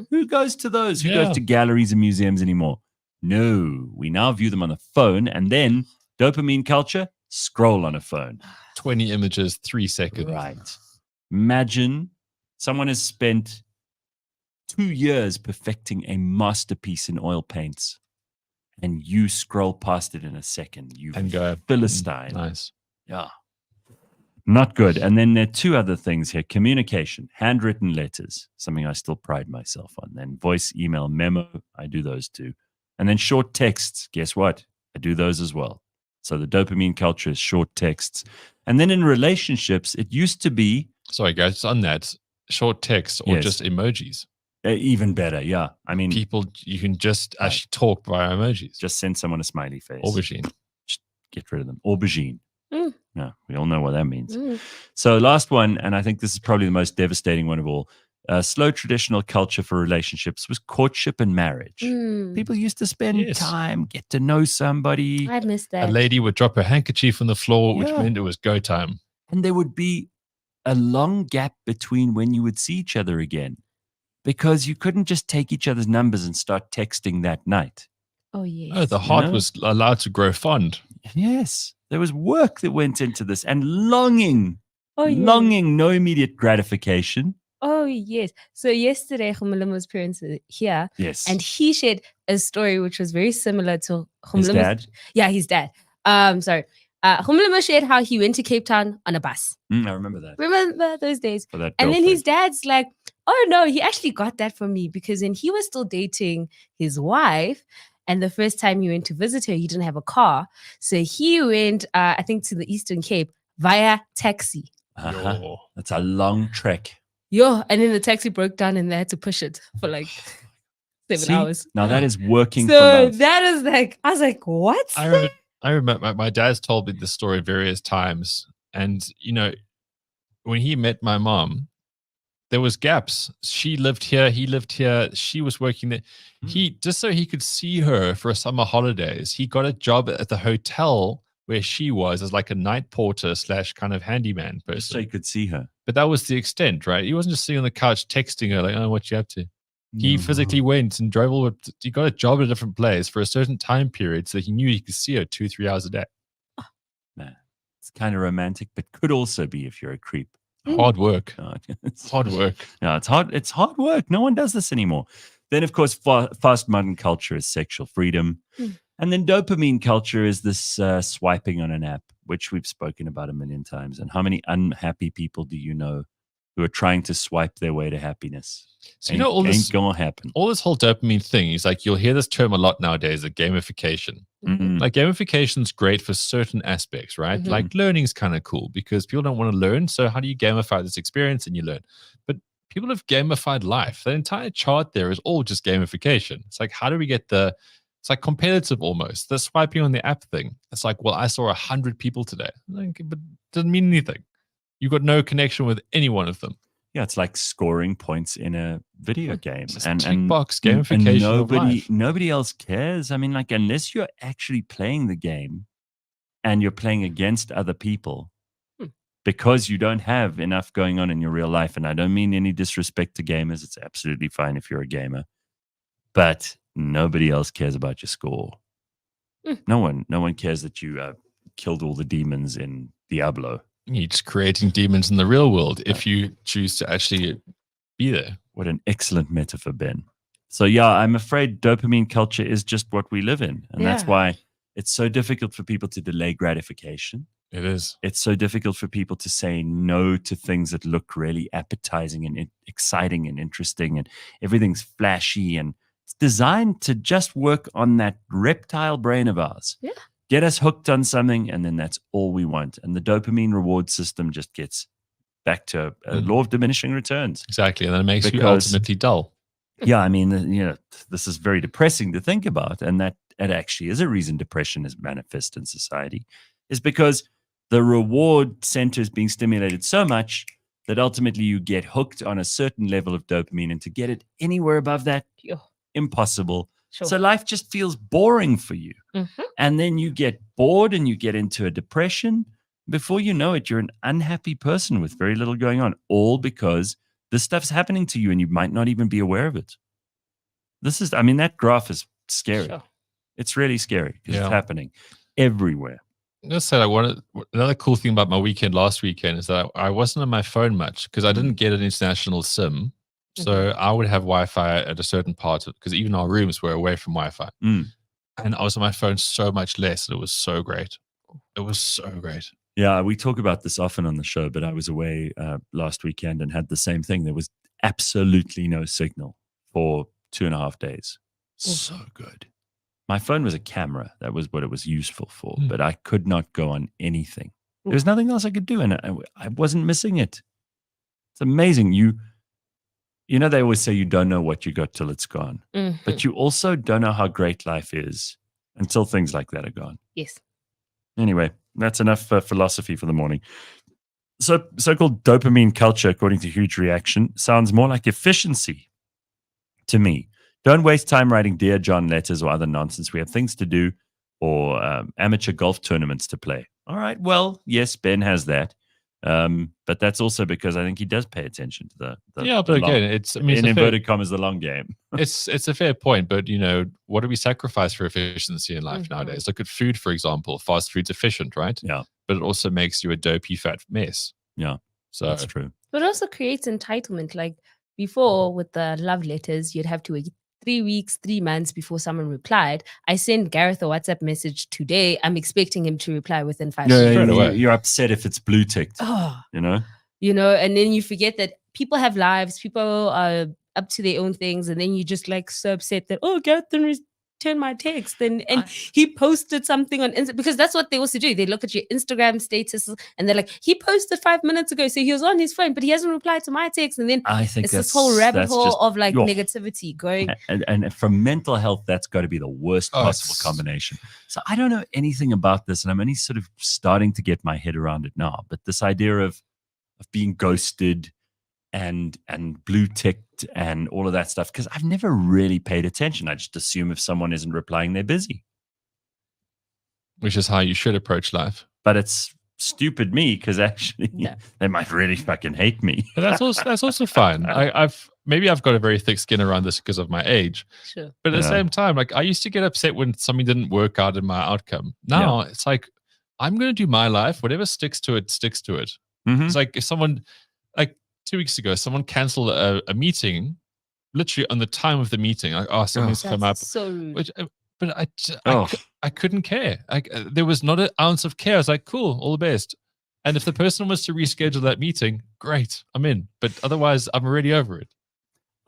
Who goes to those? Who goes to galleries and museums anymore? No, we now view them on the phone, and then dopamine culture, scroll on a phone. 20 images, 3 seconds. Right. Imagine someone has spent 2 years perfecting a masterpiece in oil paints. and you scroll past it in a second. You and go Philistine. Nice. Yeah. Not good. And then there are two other things here. Communication, handwritten letters, something I still pride myself on. Then voice, email, memo, I do those too. And then short texts, guess what? I do those as well. So the dopamine culture is short texts. And then in relationships, it used to be... Sorry, guys, on that, short text or just emojis. Even better, yeah. I mean... People, you can just actually talk via emojis. Just send someone a smiley face. Aubergine. Just get rid of them. Aubergine. No, we all know what that means. So last one, and I think this is probably the most devastating one of all. Slow traditional culture for relationships was courtship and marriage. People used to spend time, get to know somebody. I missed that. A lady would drop her handkerchief on the floor, which meant it was go time. And there would be a long gap between when you would see each other again, because you couldn't just take each other's numbers and start texting that night. Oh, yes. Oh, the heart was allowed to grow fond. Yes. There was work that went into this and longing, no immediate gratification. Oh, yes. So yesterday, Khumulamo's parents were here. Yes. And he shared a story which was very similar to His dad? Yeah, his dad. Sorry. Khumulamo shared how he went to Cape Town on a bus. I remember that. Remember those days? For that and then girlfriend. his dad's like, oh, no, he actually got that from me because when he was still dating his wife, and the first time he went to visit her, he didn't have a car. So he went, I think, to the Eastern Cape via taxi. That's a long trek. And then the taxi broke down and they had to push it for like 7 hours. Now that is working for So months. that is like, I was like, what? I remember my dad's told me this story various times. And, you know, when he met my mom, there was gaps. She lived here. He lived here. She was working there. He, just so he could see her for summer holidays, he got a job at the hotel where she was as like a night porter / kind of handyman person. Just so he could see her. But that was the extent, right? He wasn't just sitting on the couch texting her like, oh, what you up to? He physically went and drove all. He got a job at a different place for a certain time period so he knew he could see her 2-3 hours a day. Man, it's kind of romantic, but could also be if you're a creep. Hard work. It's hard work. No, it's hard. It's hard work. No one does this anymore. Then, of course, fast modern culture is sexual freedom. And then dopamine culture is this swiping on an app, which we've spoken about a million times. And how many unhappy people do you know who are trying to swipe their way to happiness? So, you know, all this ain't gonna happen. All this whole dopamine thing is like, you'll hear this term a lot nowadays, like gamification. Like gamification is great for certain aspects, right? Like learning is kind of cool because people don't want to learn. So how do you gamify this experience and you learn? But people have gamified life. The entire chart there is all just gamification. It's like, how do we get it's like competitive almost. The swiping on the app thing. It's like, well, I saw 100 people today. Like, but it doesn't mean anything. You got no connection with any one of them. Yeah, it's like scoring points in a video game. And box gamification. And nobody else cares. I mean, like, unless you're actually playing the game and you're playing against other people because you don't have enough going on in your real life. And I don't mean any disrespect to gamers. It's absolutely fine if you're a gamer. But nobody else cares about your score. No one cares that you killed all the demons in Diablo. You're just creating demons in the real world if you choose to actually be there. What an excellent metaphor, Ben. So yeah, I'm afraid dopamine culture is just what we live in. And that's why it's so difficult for people to delay gratification. It is. It's so difficult for people to say no to things that look really appetizing and exciting and interesting, and everything's flashy, and it's designed to just work on that reptile brain of ours. Yeah. Get us hooked on something, and then that's all we want. And the dopamine reward system just gets back to a law of diminishing returns. Exactly. And then it makes you ultimately dull. Yeah, I mean, this is very depressing to think about. And that it actually is a reason depression is manifest in society, is because the reward center is being stimulated so much that ultimately you get hooked on a certain level of dopamine. And to get it anywhere above that, impossible. Sure. So life just feels boring for you. And then you get bored and you get into a depression. Before you know it, you're an unhappy person with very little going on, all because this stuff's happening to you and you might not even be aware of it. That graph is scary. Sure. It's really scary because it's happening everywhere. Let's say another cool thing about my weekend last weekend is that I wasn't on my phone much because I didn't get an international SIM. So I would have Wi-Fi at a certain part because even our rooms were away from Wi-Fi. And I was on my phone so much less. It was so great. It was so great. Yeah, we talk about this often on the show, but I was away last weekend and had the same thing. There was absolutely no signal for 2.5 days. So good. My phone was a camera. That was what it was useful for, but I could not go on anything. There was nothing else I could do, and I wasn't missing it. It's amazing. You know, they always say you don't know what you got till it's gone, but you also don't know how great life is until things like that are gone. Yes. Anyway, that's enough philosophy for the morning. So-called dopamine culture, according to Huge Reaction, sounds more like efficiency to me. Don't waste time writing Dear John letters or other nonsense. We have things to do, or amateur golf tournaments to play. All right, well, yes, Ben has that. But that's also because I think he does pay attention to the yeah, but again, it's in inverted commas, the long game. It's a fair point, but you know, what do we sacrifice for efficiency in life nowadays? Look at food, for example. Fast food's efficient, right? Yeah. But it also makes you a dopey fat mess. Yeah. So that's true. But it also creates entitlement. Like before with the love letters, you'd have to wait 3 weeks, 3 months before someone replied. I send Gareth a WhatsApp message today. I'm expecting him to reply within 5 minutes. You're upset if it's blue ticked. You know, and then you forget that people have lives. People are up to their own things, and then you just like so upset that Gareth didn't return my text, and he posted something on Instagram, because that's what they also do. They look at your Instagram status and they're like, he posted 5 minutes ago, so he was on his phone, but he hasn't replied to my text. And then I think it's this whole rabbit hole of like your negativity going. And for mental health, that's got to be the worst possible combination. So I don't know anything about this, and I'm only sort of starting to get my head around it now. But this idea of being ghosted and blue ticked and all of that stuff, because I've never really paid attention. I just assume if someone isn't replying, they're busy. Which is how you should approach life. But it's stupid me, because actually they might really fucking hate me. But that's also fine. I've got a very thick skin around this because of my age. Sure. But at the same time, like I used to get upset when something didn't work out in my outcome. Now it's like, I'm going to do my life. Whatever sticks to it, sticks to it. It's like if someone, like 2 weeks ago, someone canceled a meeting literally on the time of the meeting. Like, something's come up. So rude. But I couldn't care. There was not an ounce of care. I was like, cool, all the best. And if the person was to reschedule that meeting, great, I'm in. But otherwise, I'm already over it.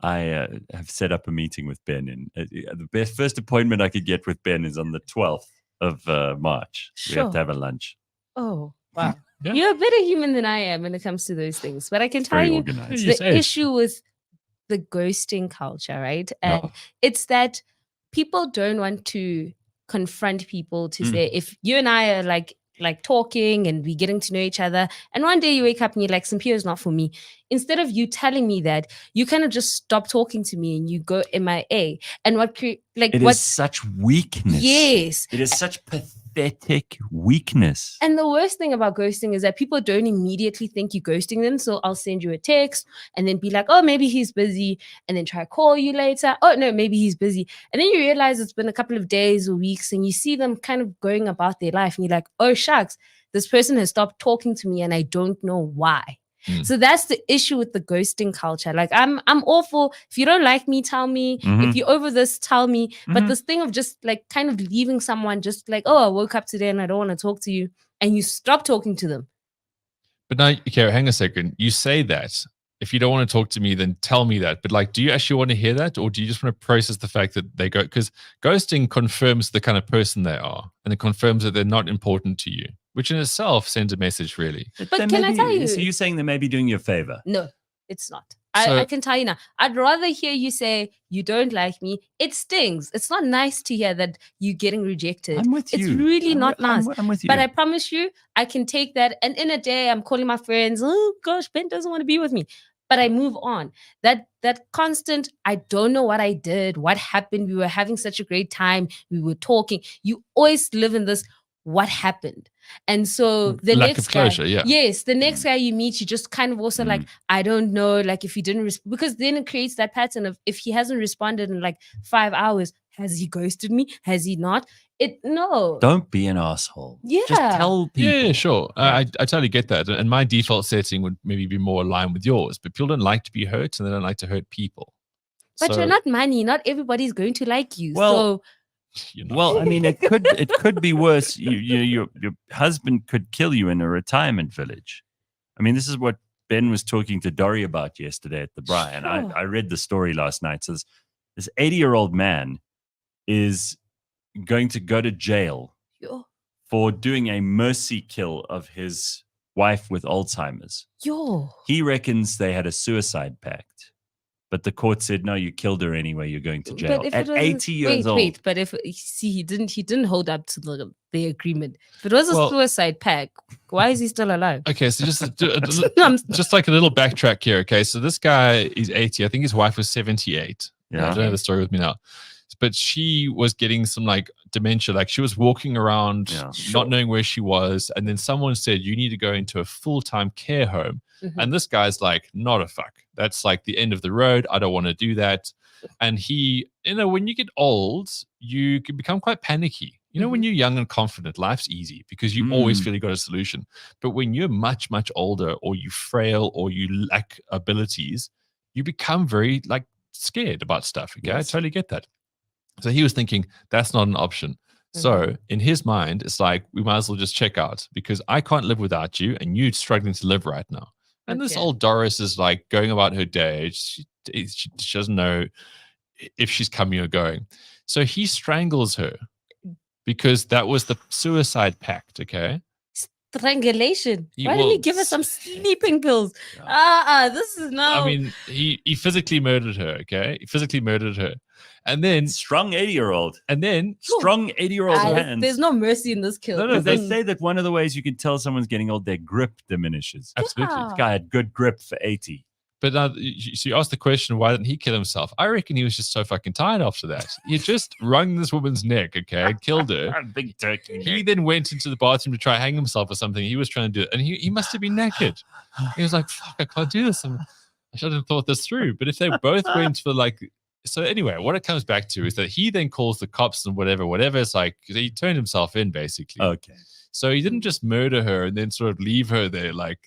I have set up a meeting with Ben, and the first appointment I could get with Ben is on the 12th of March. Sure. We have to have a lunch. Oh, wow. Yeah. You're a better human than I am when it comes to those things. But I can tell you the issue with the ghosting culture, right? And it's that people don't want to confront people to say, if you and I are like talking and we getting to know each other, and one day you wake up and you're like, Simphiwe is not for me. Instead of you telling me that, you kind of just stop talking to me and you go MIA. And it is such weakness. Yes. It is such pathetic weakness. And the worst thing about ghosting is that people don't immediately think you're ghosting them. So I'll send you a text and then be like, oh, maybe he's busy, and then try to call you later. Oh, no, maybe he's busy. And then you realize it's been a couple of days or weeks, and you see them kind of going about their life, and you're like, oh, shucks, this person has stopped talking to me and I don't know why. So that's the issue with the ghosting culture. Like I'm awful. If you don't like me, tell me. If you're over this, tell me. But this thing of just like kind of leaving someone just like, oh, I woke up today and I don't want to talk to you, and you stop talking to them. But now, okay, hang a second. You say that. If you don't want to talk to me, then tell me that. But like, do you actually want to hear that? Or do you just want to process the fact that they go? Because ghosting confirms the kind of person they are, and it confirms that they're not important to you, which in itself sends a message, really. But can I tell you? So you're saying they may be doing you a favor? No, it's not. I can tell you now. I'd rather hear you say you don't like me. It stings. It's not nice to hear that you're getting rejected. I'm with you. It's really not nice. I'm with you. But I promise you, I can take that. And in a day, I'm calling my friends. Oh gosh, Ben doesn't want to be with me. But I move on. That constant, I don't know what I did, what happened. We were having such a great time. We were talking. You always live in this, what happened? And so the lack next of closure, guy, yeah. Yes, the next guy you meet, you just kind of also like, I don't know, like if he didn't, because then it creates that pattern of if he hasn't responded in like 5 hours, has he ghosted me? Has he not? No. Don't be an asshole. Yeah. Just tell people. Yeah, sure. I totally get that. And my default setting would maybe be more aligned with yours, but people don't like to be hurt and they don't like to hurt people. But you're not money. Not everybody's going to like you. Well, so Well, I mean, it could be worse. Your husband could kill you in a retirement village. I mean, this is what Ben was talking to Dory about yesterday at the Braai, and I read the story last night. So this 80-year-old man is going to go to jail for doing a mercy kill of his wife with Alzheimer's. He reckons they had a suicide pact, but the court said, no, you killed her anyway. You're going to jail at 80 years old. Wait, but if he didn't hold up to the agreement. If it was a suicide pact, why is he still alive? Okay, so just like a little backtrack here. Okay, so this guy is 80. I think his wife was 78. Yeah, I don't know the story with me now. But she was getting some like dementia, like she was walking around not knowing where she was, and then someone said you need to go into a full-time care home, and this guy's like, not a fuck, that's like the end of the road, I don't want to do that. And he, when you get old, you can become quite panicky. When you're young and confident, life's easy because you always feel you got a solution. But when you're much, much older, or you frail, or you lack abilities, you become very like scared about stuff. Okay, I totally get that. So he was thinking that's not an option. So in his mind, it's like, we might as well just check out because I can't live without you and you're struggling to live right now. And this old Doris is like going about her day. She doesn't know if she's coming or going. So he strangles her because that was the suicide pact, okay? Strangulation. Why didn't he give her some sleeping pills? This is now. I mean, he physically murdered her, okay? He physically murdered her. And then strong 80-year-old. And then strong 80-year-old hands. There's no mercy in this kill. No, they say that one of the ways you can tell someone's getting old, their grip diminishes. Absolutely. This guy had good grip for 80. But now, so you asked the question, why didn't he kill himself? I reckon he was just so fucking tired after that. He just wrung this woman's neck, okay, killed her. Big turkey. He then went into the bathroom to try hang himself or something. He was trying to do it, and he must have been naked. He was like, fuck, I can't do this. I should have thought this through. But if they both went for like... So anyway, what it comes back to is that he then calls the cops and whatever. It's like he turned himself in, basically. Okay. So he didn't just murder her and then sort of leave her there like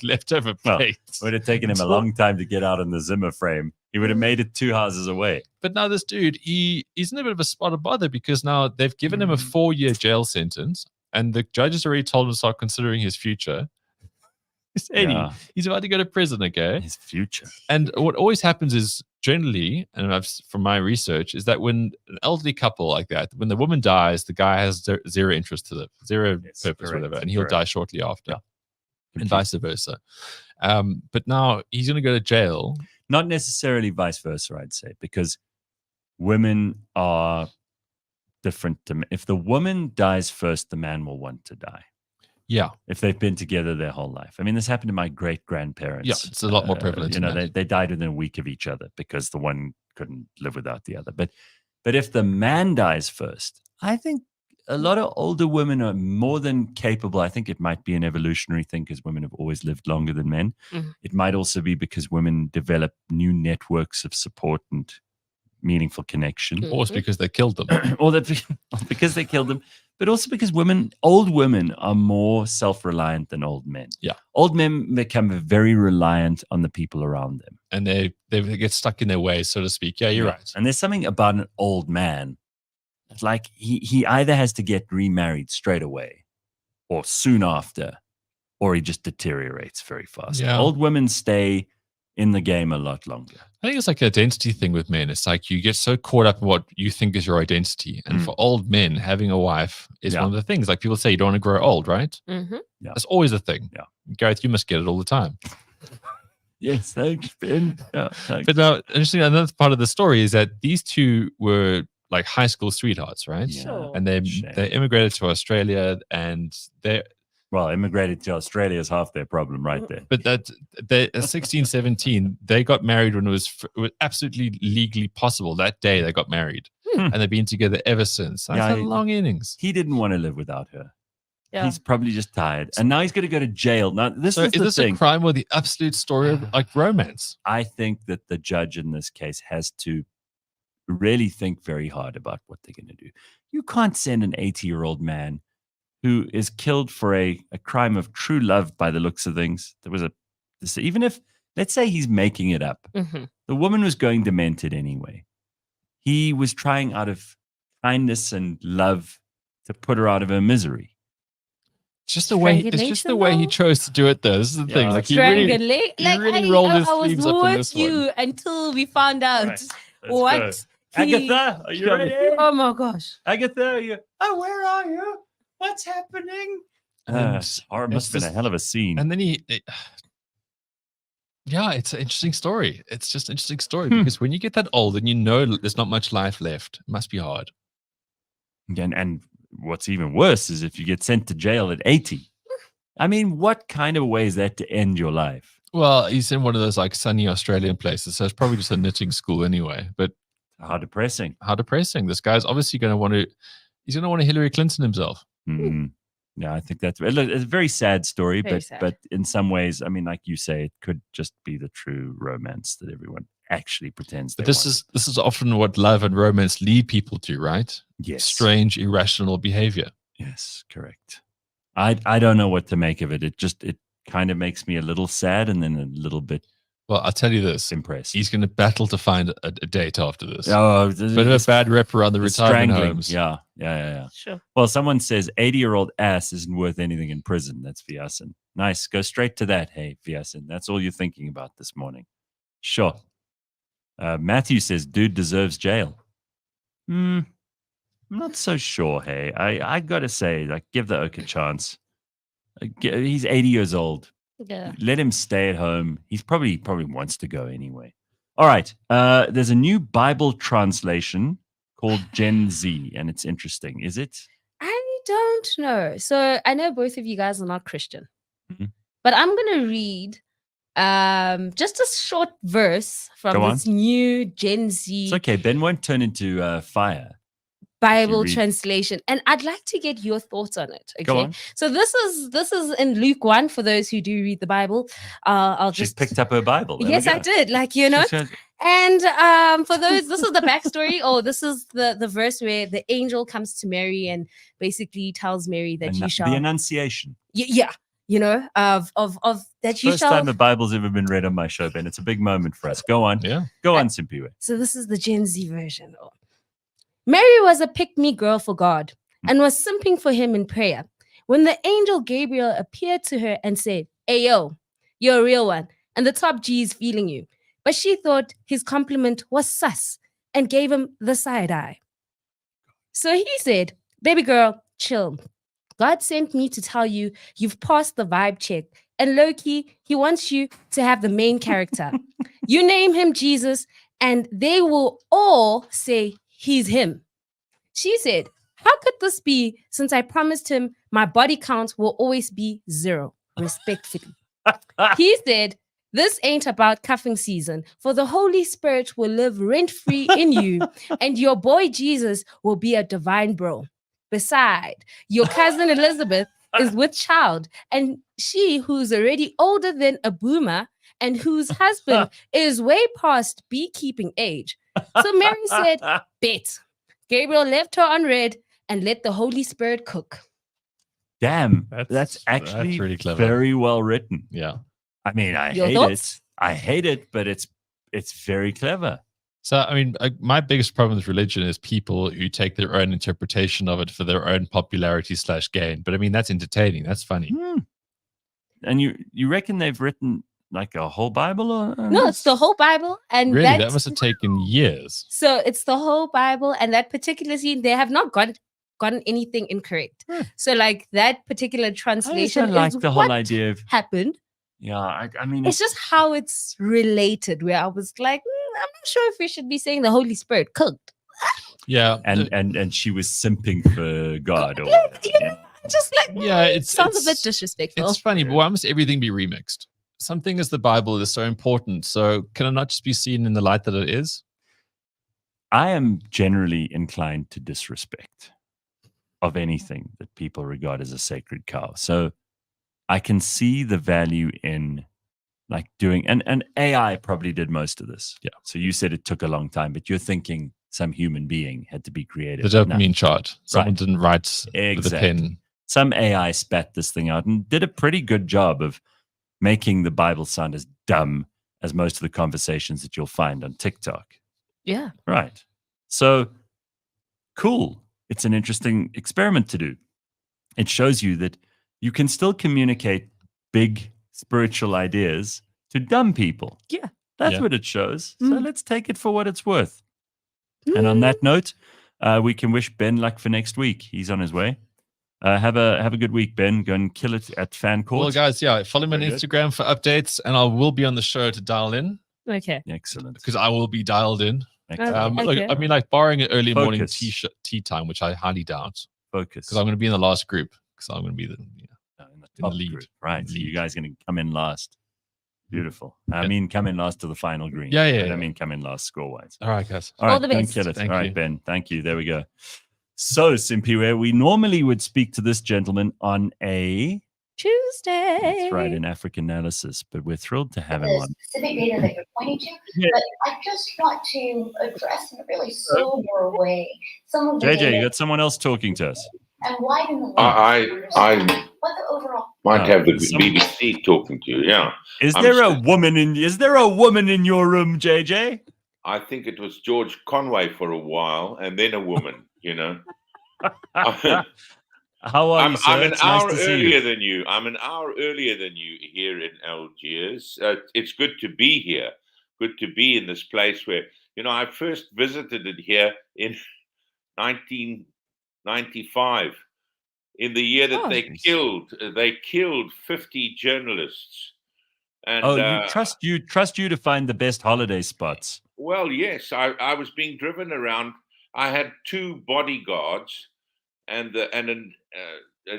leftover plates. It would have taken him a long time to get out in the Zimmer frame. He would have made it 2 houses away. But now this dude, he's in a bit of a spot of bother because now they've given him a 4-year jail sentence and the judge has already told him to start considering his future. He's 80. Yeah. He's about to go to prison, okay? His future. And what always happens is generally, and from my research, is that when an elderly couple like that, when the woman dies, the guy has zero interest to live, purpose, whatever, and he'll die shortly after. And vice versa. But now he's going to go to jail. Not necessarily vice versa, I'd say, because women are different. If the woman dies first, the man will want to die. Yeah. If they've been together their whole life. I mean, this happened to my great-grandparents. Yeah, it's a lot more prevalent. They died within a week of each other because the one couldn't live without the other. But if the man dies first, I think a lot of older women are more than capable. I think it might be an evolutionary thing because women have always lived longer than men. Mm-hmm. It might also be because women develop new networks of support and meaningful connection. Or it's because they killed them. Because they killed them. But also because old women are more self-reliant than old men. Yeah. Old men become very reliant on the people around them. And they get stuck in their ways, so to speak. Yeah, you're right. And there's something about an old man. It's like he either has to get remarried straight away or soon after, or he just deteriorates very fast. Yeah. Old women stay in the game a lot longer. I think it's like an identity thing with men. It's like you get so caught up in what you think is your identity. And for old men, having a wife is one of the things. Like people say, you don't want to grow old, right? Mm-hmm. Yeah. That's always a thing. Yeah. Gareth, you must get it all the time. Yes, thanks, Ben. Yeah, thanks. But now, interesting, another part of the story is that these two were like high school sweethearts, right? Yeah. And they immigrated to Australia and immigrated to Australia is half their problem right there. But that they 16, 17, they got married when it was absolutely legally possible. That day they got married. And they've been together ever since. That's a long innings. He didn't want to live without her. Yeah. He's probably just tired. And now he's going to go to jail. Now, is this a crime or the absolute story of like romance? I think that the judge in this case has to really think very hard about what they're going to do. You can't send an 80-year-old man who is killed for a crime of true love by the looks of things. Even if, let's say he's making it up. Mm-hmm. The woman was going demented anyway. He was trying out of kindness and love to put her out of her misery. It's just the way he chose to do it, though. This is the thing. Like he really rolled his sleeves up in this one. Until we found out what. Agatha, are you ready? Oh my gosh. Agatha, are you? Oh, where are you? What's happening? It must have been a hell of a scene. And then it's an interesting story. It's just an interesting story because when you get that old and you know there's not much life left, it must be hard. And what's even worse is if you get sent to jail at 80. I mean, what kind of way is that to end your life? Well, he's in one of those like sunny Australian places, so it's probably just a knitting school anyway. But how depressing! How depressing! This guy's obviously going to want to. He's going to want to Hillary Clinton himself. Yeah, I think it's a very sad story, but in some ways, I mean, like you say, it could just be the true romance that everyone actually pretends. But this is often what love and romance lead people to, right? Yes, strange, irrational behavior. Yes, correct. I don't know what to make of it. It kind of makes me a little sad and then a little bit. Well, I'll tell you this. Impressed. He's going to battle to find a date after this. Oh, bit of a bad rep around the retirement homes. Yeah. Sure. Well, someone says 80-year-old ass isn't worth anything in prison. That's Viasin. Nice. Go straight to that. Hey, Viasin. That's all you're thinking about this morning. Sure. Matthew says, dude deserves jail. I'm not so sure. Hey, I got to say, like, give the oak a chance. He's 80 years old. Yeah. Let him stay at home. He's probably wants to go anyway. All right. There's a new Bible translation called Gen Z, and it's interesting. Is it? I don't know. So I know both of you guys are not Christian, but I'm going to read just a short verse from this new Gen Z. It's okay. Ben won't turn into fire. Bible translation, and I'd like to get your thoughts on it. Okay, Go on. So this is in Luke 1 for those who do read the Bible. She's picked up her Bible. Yes, I did. Like, you know. And for those, this is the backstory. This is the verse where the angel comes to Mary and basically tells Mary that you shall. The Annunciation. Yeah. You know, of that you shall. First time the Bible's ever been read on my show, Ben. It's a big moment for us. Go on. Yeah. Go on, Simphiwe. So this is the Gen Z version. Mary was a pick-me girl for God and was simping for him in prayer when the angel Gabriel appeared to her and said, "Hey, yo, you're a real one, and the top G is feeling you." But she thought his compliment was sus and gave him the side eye. So he said, "Baby girl, chill. God sent me to tell you you've passed the vibe check, and low-key, he wants you to have the main character. You name him Jesus, and they will all say, he's him." She said, "How could this be since I promised him my body count will always be 0, respectfully?" He said, "This ain't about cuffing season, for the Holy Spirit will live rent-free in you, and your boy Jesus will be a divine bro. Beside, your cousin Elizabeth is with child, and she who's already older than a boomer and whose husband is way past beekeeping age." So Mary said, "Bet." Gabriel left her on red and let the Holy Spirit cook. Damn, that's actually really clever. Very well written. Yeah. I mean, I Your hate thoughts? it. I hate it, but it's very clever. So, I mean, my biggest problem with religion is people who take their own interpretation of it for their own popularity / gain. But I mean, that's entertaining. That's funny. And you reckon they've written like a whole Bible? Or No, it's the whole Bible. And really, that must have taken years. So it's the whole Bible, and that particular scene, they have not gotten anything incorrect. So like that particular translation I like is the whole what idea of happened. Yeah, I mean, it's just how it's related. Where I was like, I'm not sure if we should be saying the Holy Spirit cooked. Yeah, and she was simping for God. Or just like it sounds a bit disrespectful. It's funny, but why must everything be remixed? Something as the Bible is so important. So can it not just be seen in the light that it is? I am generally inclined to disrespect of anything that people regard as a sacred cow. So I can see the value in like doing, and AI probably did most of this. Yeah. So you said it took a long time, but you're thinking some human being had to be created. The dopamine chart. Someone didn't write with a pen. Some AI spat this thing out and did a pretty good job of making the Bible sound as dumb as most of the conversations that you'll find on TikTok. Yeah. Right. So cool. It's an interesting experiment to do. It shows you that you can still communicate big spiritual ideas to dumb people. Yeah. That's what it shows. So let's take it for what it's worth. And on that note, we can wish Ben luck for next week. He's on his way. Have a good week, Ben. Go and kill it at Fan Court. Well, guys, follow me on Instagram for updates, and I will be on the show to dial in. Okay. Excellent. Because I will be dialed in. Okay. I mean, like barring an early morning tea time, which I highly doubt. Focus. Because I'm going to be in the last group. Because I'm going to be in the lead. Group. Right. So you guys are going to come in last. Beautiful. I Yeah. mean, come in last to the final green. Yeah, I don't mean come in last score-wise. All right, guys. All right, All the best. Kill it. Thank All right, you. Ben. Thank you. There we go. So, Simphiwe, we normally would speak to this gentleman on a Tuesday. That's right, in African analysis, but we're thrilled to have him on. Specific data that you're pointing to, but I just want to address in a really sober way some of the JJ, data you got someone else talking to us. and widen the lens. I what the overall might have the BBC talking to you. Yeah. Is there a woman in your room, JJ? I think it was George Conway for a while, and then a woman. You know. How are you, sir? I'm an It's nice hour to see earlier than you. I'm an hour earlier than you here in Algiers. It's good to be here. Good to be in this place where, I first visited it here in 1995, in the year that they killed 50 journalists. And you trust you to find the best holiday spots. Well, yes, I was being driven around. I had 2 bodyguards and a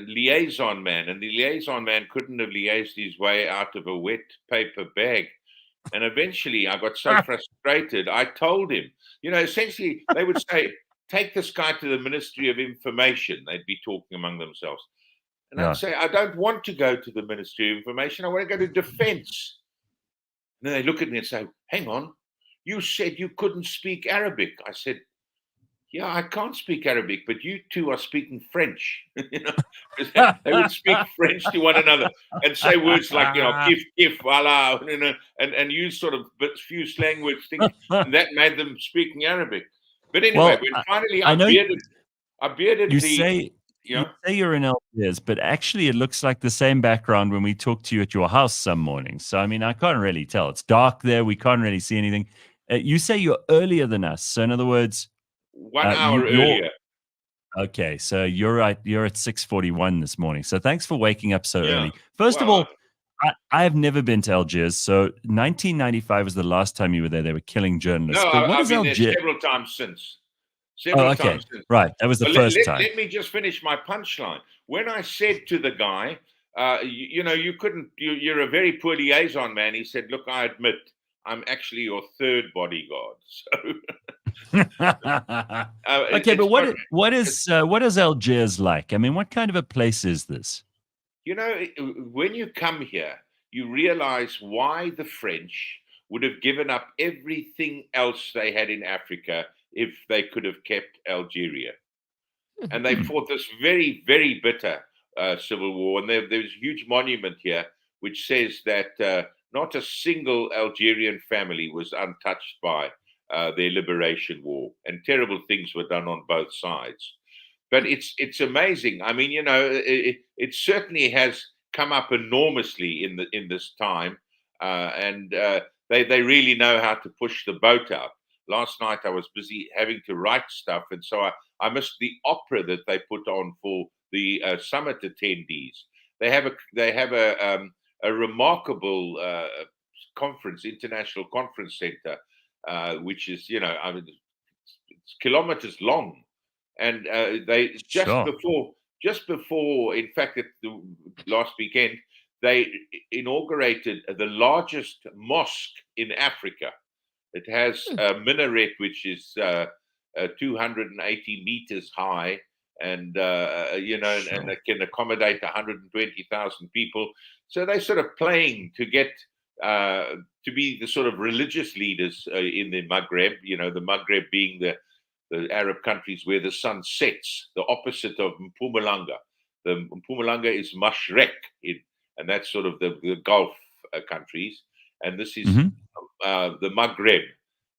liaison man, and the liaison man couldn't have liaised his way out of a wet paper bag. And eventually I got so frustrated, I told him, essentially they would say, take this guy to the Ministry of Information. They'd be talking among themselves. And I'd say, I don't want to go to the Ministry of Information. I want to go to Defense. And then they look at me and say, hang on, you said you couldn't speak Arabic. I said, yeah, I can't speak Arabic, but you two are speaking French. They would speak French to one another and say words like, kif, voila, and use sort of few slang words. And that made them speaking Arabic. But anyway, when finally I bearded you say you're in Algiers, but actually it looks like the same background when we talk to you at your house some mornings. So, I mean, I can't really tell. It's dark there. We can't really see anything. You say you're earlier than us. So, in other words, 1 hour earlier. Okay, so you're right. You're at 6:41 this morning. So thanks for waking up so early. First of all, I have never been to Algiers. So 1995 was the last time you were there. They were killing journalists. No, but what I've is been Algiers? there several times since. Times since. Right. That was the first time. Let me just finish my punchline. When I said to the guy, you couldn't. You're a very poor liaison man. He said, "Look, I admit, I'm actually your 3rd bodyguard." So. Okay, but what is Algiers like? I mean, what kind of a place is this? When you come here, you realize why the French would have given up everything else they had in Africa if they could have kept Algeria. And they fought this very, very bitter civil war. And there's a huge monument here which says that not a single Algerian family was untouched by their liberation war, and terrible things were done on both sides. But it's amazing. I mean, it certainly has come up enormously in this time, and they really know how to push the boat out. Last night I was busy having to write stuff, and so I missed the opera that they put on for the summit attendees. They have a remarkable conference, international conference center. Which is, it's kilometers long, and they just before, in fact, last weekend, they inaugurated the largest mosque in Africa. It has a minaret which is 280 meters high, and and it can accommodate 120,000 people. So they're sort of playing to get. To be the sort of religious leaders in the Maghreb, the Maghreb being the Arab countries where the sun sets, the opposite of Mpumalanga. The Mpumalanga is Mashrek, and that's sort of the Gulf countries, and this is the Maghreb.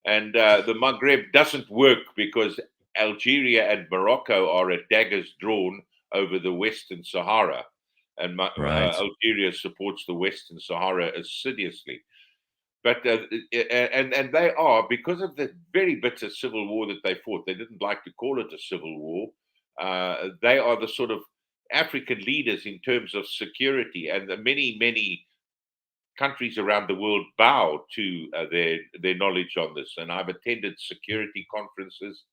And the Maghreb doesn't work because Algeria and Morocco are at daggers drawn over the Western Sahara, and Algeria supports the Western Sahara assiduously. But and they are, because of the very bitter civil war that they fought, they didn't like to call it a civil war. They are the sort of African leaders in terms of security, and the many countries around the world bow to their knowledge on this. And I've attended security conferences,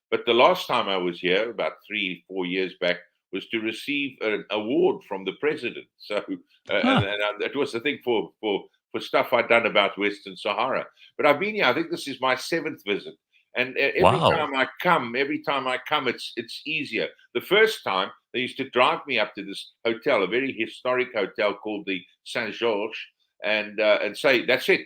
but the last time I was here, about 3-4 years back, was to receive an award from the president. So and it was the thing for stuff I'd done about Western Sahara. But I've been here, I think this is my 7th visit. And every time I come, it's easier. The first time, they used to drive me up to this hotel, a very historic hotel called the Saint Georges, and say, that's it.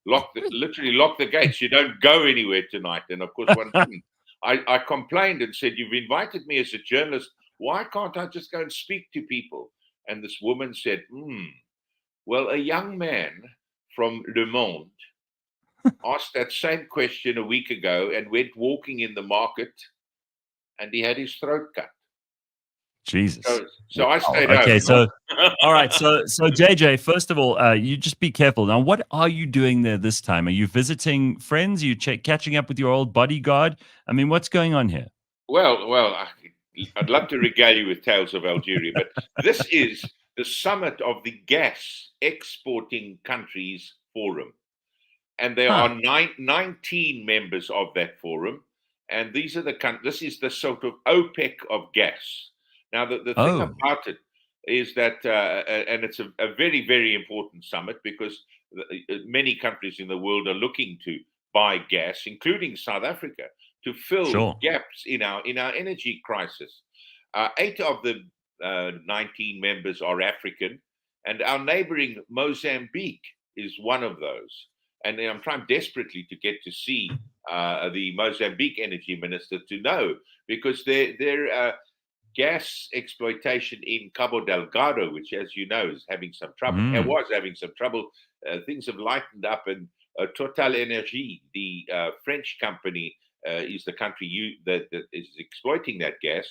Literally lock the gates. You don't go anywhere tonight. And of course, one thing, I complained and said, you've invited me as a journalist. Why can't I just go and speak to people? And this woman said, well, a young man from Le Monde asked that same question a week ago and went walking in the market, and he had his throat cut. Jesus. So I stayed home. Okay, so all right, so JJ, first of all, you just be careful. Now, what are you doing there this time? Are you visiting friends? Are you catching up with your old bodyguard? I mean, what's going on here? Well, I'd love to regale you with tales of Algeria, but this is the summit of the gas exporting countries forum. And there are 19 members of that forum. And these are this is the sort of OPEC of gas. Now, the thing about it is that, and it's a very, very important summit, because many countries in the world are looking to buy gas, including South Africa, to fill gaps in our energy crisis. 8 of the 19 members are African, and our neighboring Mozambique is one of those. And I'm trying desperately to get to see the Mozambique energy minister, to know, because their gas exploitation in Cabo Delgado, which, as you know, is having some trouble, and was having some trouble, things have lightened up. And Total Energy, the French company, is the country that is exploiting that gas.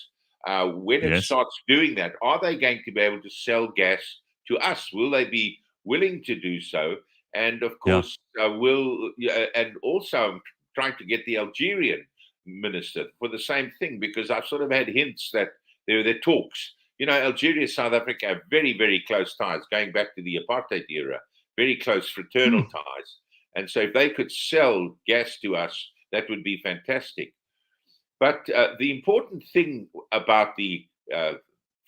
When it starts doing that, are they going to be able to sell gas to us? Will they be willing to do so? And of course, and also I'm trying to get the Algerian minister for the same thing, because I've sort of had hints that there are talks. You know, Algeria and South Africa have very, very close ties, going back to the apartheid era, very close fraternal ties. And so if they could sell gas to us, that would be fantastic. But the important thing about the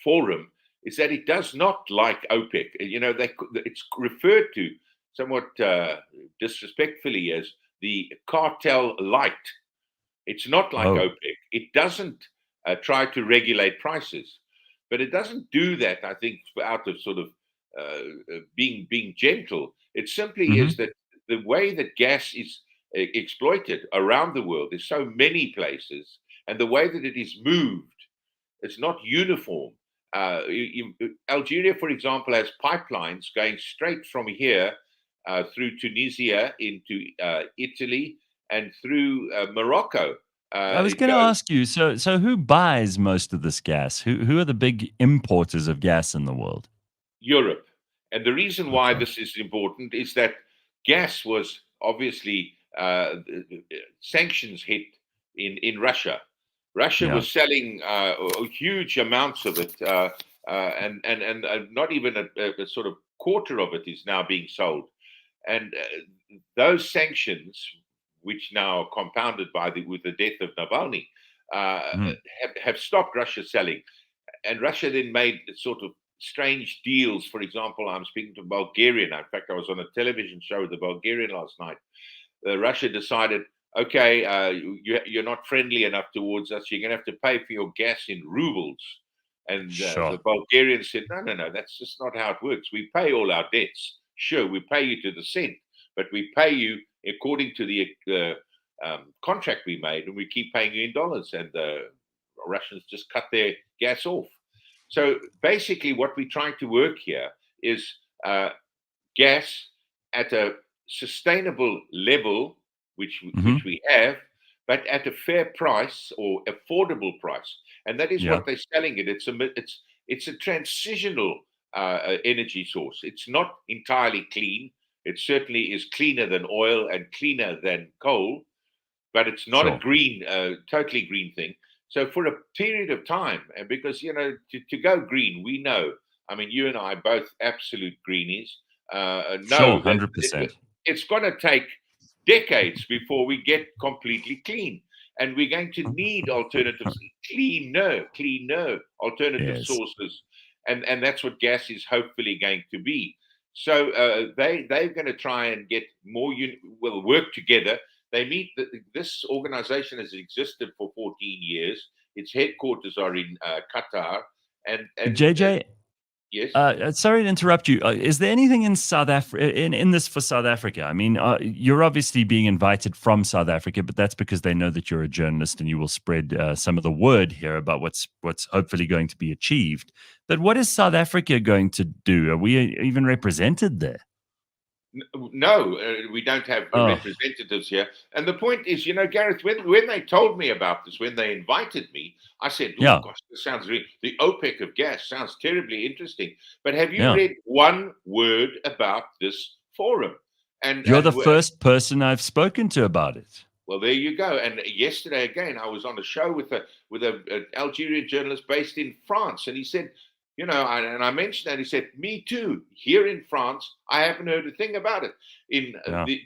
forum is that it does not like OPEC. You know, it's referred to somewhat disrespectfully as the cartel light. It's not like OPEC. It doesn't try to regulate prices, but it doesn't do that, I think, out of sort of being gentle. It simply is that the way that gas is exploited around the world, there's so many places, and the way that it is moved, it's not uniform. Algeria, for example, has pipelines going straight from here through Tunisia into Italy and through Morocco. I was going to ask you, so who buys most of this gas? Who are the big importers of gas in the world? Europe. And the reason why this is important is that gas was obviously sanctions hit in Russia. Russia was selling huge amounts of it, and not even a sort of quarter of it is now being sold. And those sanctions, which now are compounded with the death of Navalny, have stopped Russia selling. And Russia then made sort of strange deals. For example, I'm speaking to Bulgaria now. In fact, I was on a television show with the Bulgarian last night. Russia decided, okay, you're not friendly enough towards us. You're going to have to pay for your gas in rubles. And the Bulgarians said, no, that's just not how it works. We pay all our debts. Sure, we pay you to the cent, but we pay you according to the contract we made, and we keep paying you in dollars. And the Russians just cut their gas off. So basically what we're trying to work here is gas at a sustainable level, which we have, but at a fair price or affordable price. And that is what they're selling it. It's a transitional energy source. It's not entirely clean. It certainly is cleaner than oil and cleaner than coal, but it's not a green, totally green thing. So for a period of time, and because, to go green, we know, I mean, you and I both absolute greenies, know 100%. It's going to take decades before we get completely clean. And we're going to need alternatives, cleaner alternative sources. And that's what gas is hopefully going to be. So they're going to try and get more, work together. They meet, this organization has existed for 14 years. Its headquarters are in Qatar. And JJ, yes. Sorry to interrupt you. Is there anything in South Africa in this for South Africa? I mean, you're obviously being invited from South Africa, but that's because they know that you're a journalist and you will spread some of the word here about what's hopefully going to be achieved. But what is South Africa going to do? Are we even represented there? No, we don't have representatives here. And the point is, Gareth, when they told me about this, when they invited me, I said, oh, gosh, this sounds really, the OPEC of gas sounds terribly interesting. But have you read one word about this forum? And you're the first person I've spoken to about it. Well, there you go. And yesterday, again, I was on a show with an Algerian journalist based in France, and he said, and I mentioned that. He said, me too. Here in France, I haven't heard a thing about it. In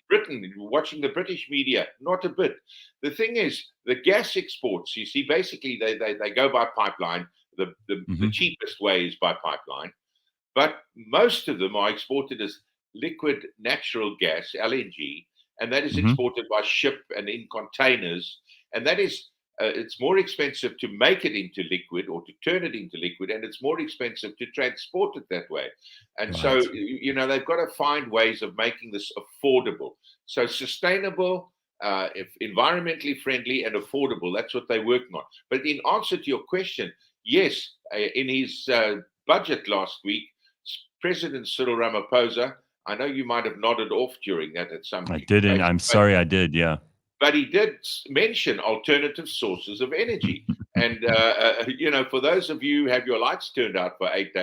Britain, watching the British media, not a bit. The thing is, the gas exports, you see, basically they go by pipeline. The cheapest way is by pipeline. But most of them are exported as liquid natural gas, LNG, and that is exported by ship and in containers. And that is, it's more expensive to make it into liquid or to turn it into liquid, and it's more expensive to transport it that way. And so, they've got to find ways of making this affordable. So sustainable, environmentally friendly and affordable, that's what they're working on. But in answer to your question, yes, in his budget last week, President Cyril Ramaphosa, I know you might have nodded off during that at some point. I didn't. I'm sorry I did, yeah. But he did mention alternative sources of energy. And, for those of you who have your lights turned out for 8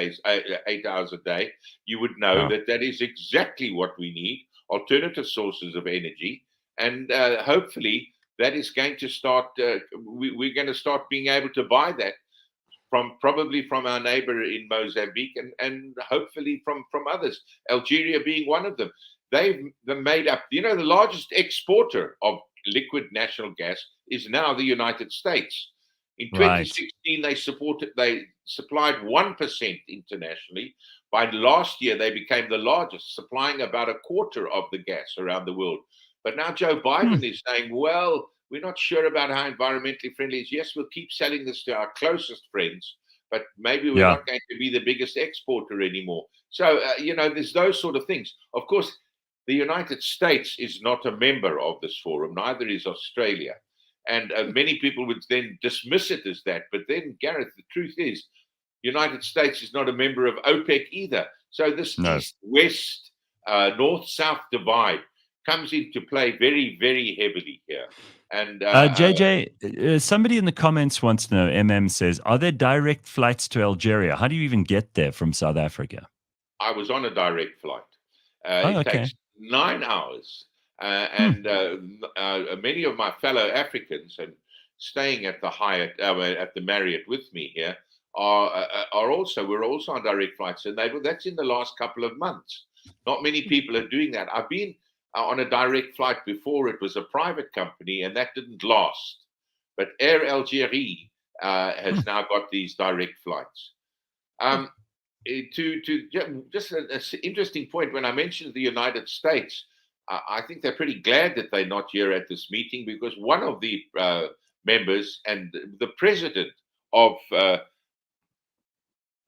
hours a day, you would know that is exactly what we need, alternative sources of energy. And hopefully that is going to start, we're going to start being able to buy that probably from our neighbor in Mozambique and hopefully from others, Algeria being one of them. They've made up, the largest exporter of liquid natural gas is now the United States. In 2016, they supplied 1% internationally. By last year, they became the largest, supplying about a quarter of the gas around the world. But now Joe Biden is saying, well, we're not sure about how environmentally friendly it is. Yes, we'll keep selling this to our closest friends, but maybe we're not going to be the biggest exporter anymore. So, there's those sort of things. Of course, the United States is not a member of this forum, neither is Australia. And many people would then dismiss it as that. But then, Gareth, the truth is, United States is not a member of OPEC either. So this east-west, north-south divide comes into play very, very heavily here. And JJ, somebody in the comments wants to know, MM says, are there direct flights to Algeria? How do you even get there from South Africa? I was on a direct flight. It takes 9 hours. And many of my fellow Africans and staying at the Hyatt, at the Marriott with me here, we're also on direct flights. And that's in the last couple of months. Not many people are doing that. I've been on a direct flight before. It was a private company, and that didn't last. But Air Algérie has now got these direct flights. Just an interesting point, when I mentioned the United States, I think they're pretty glad that they're not here at this meeting, because one of the members and the president of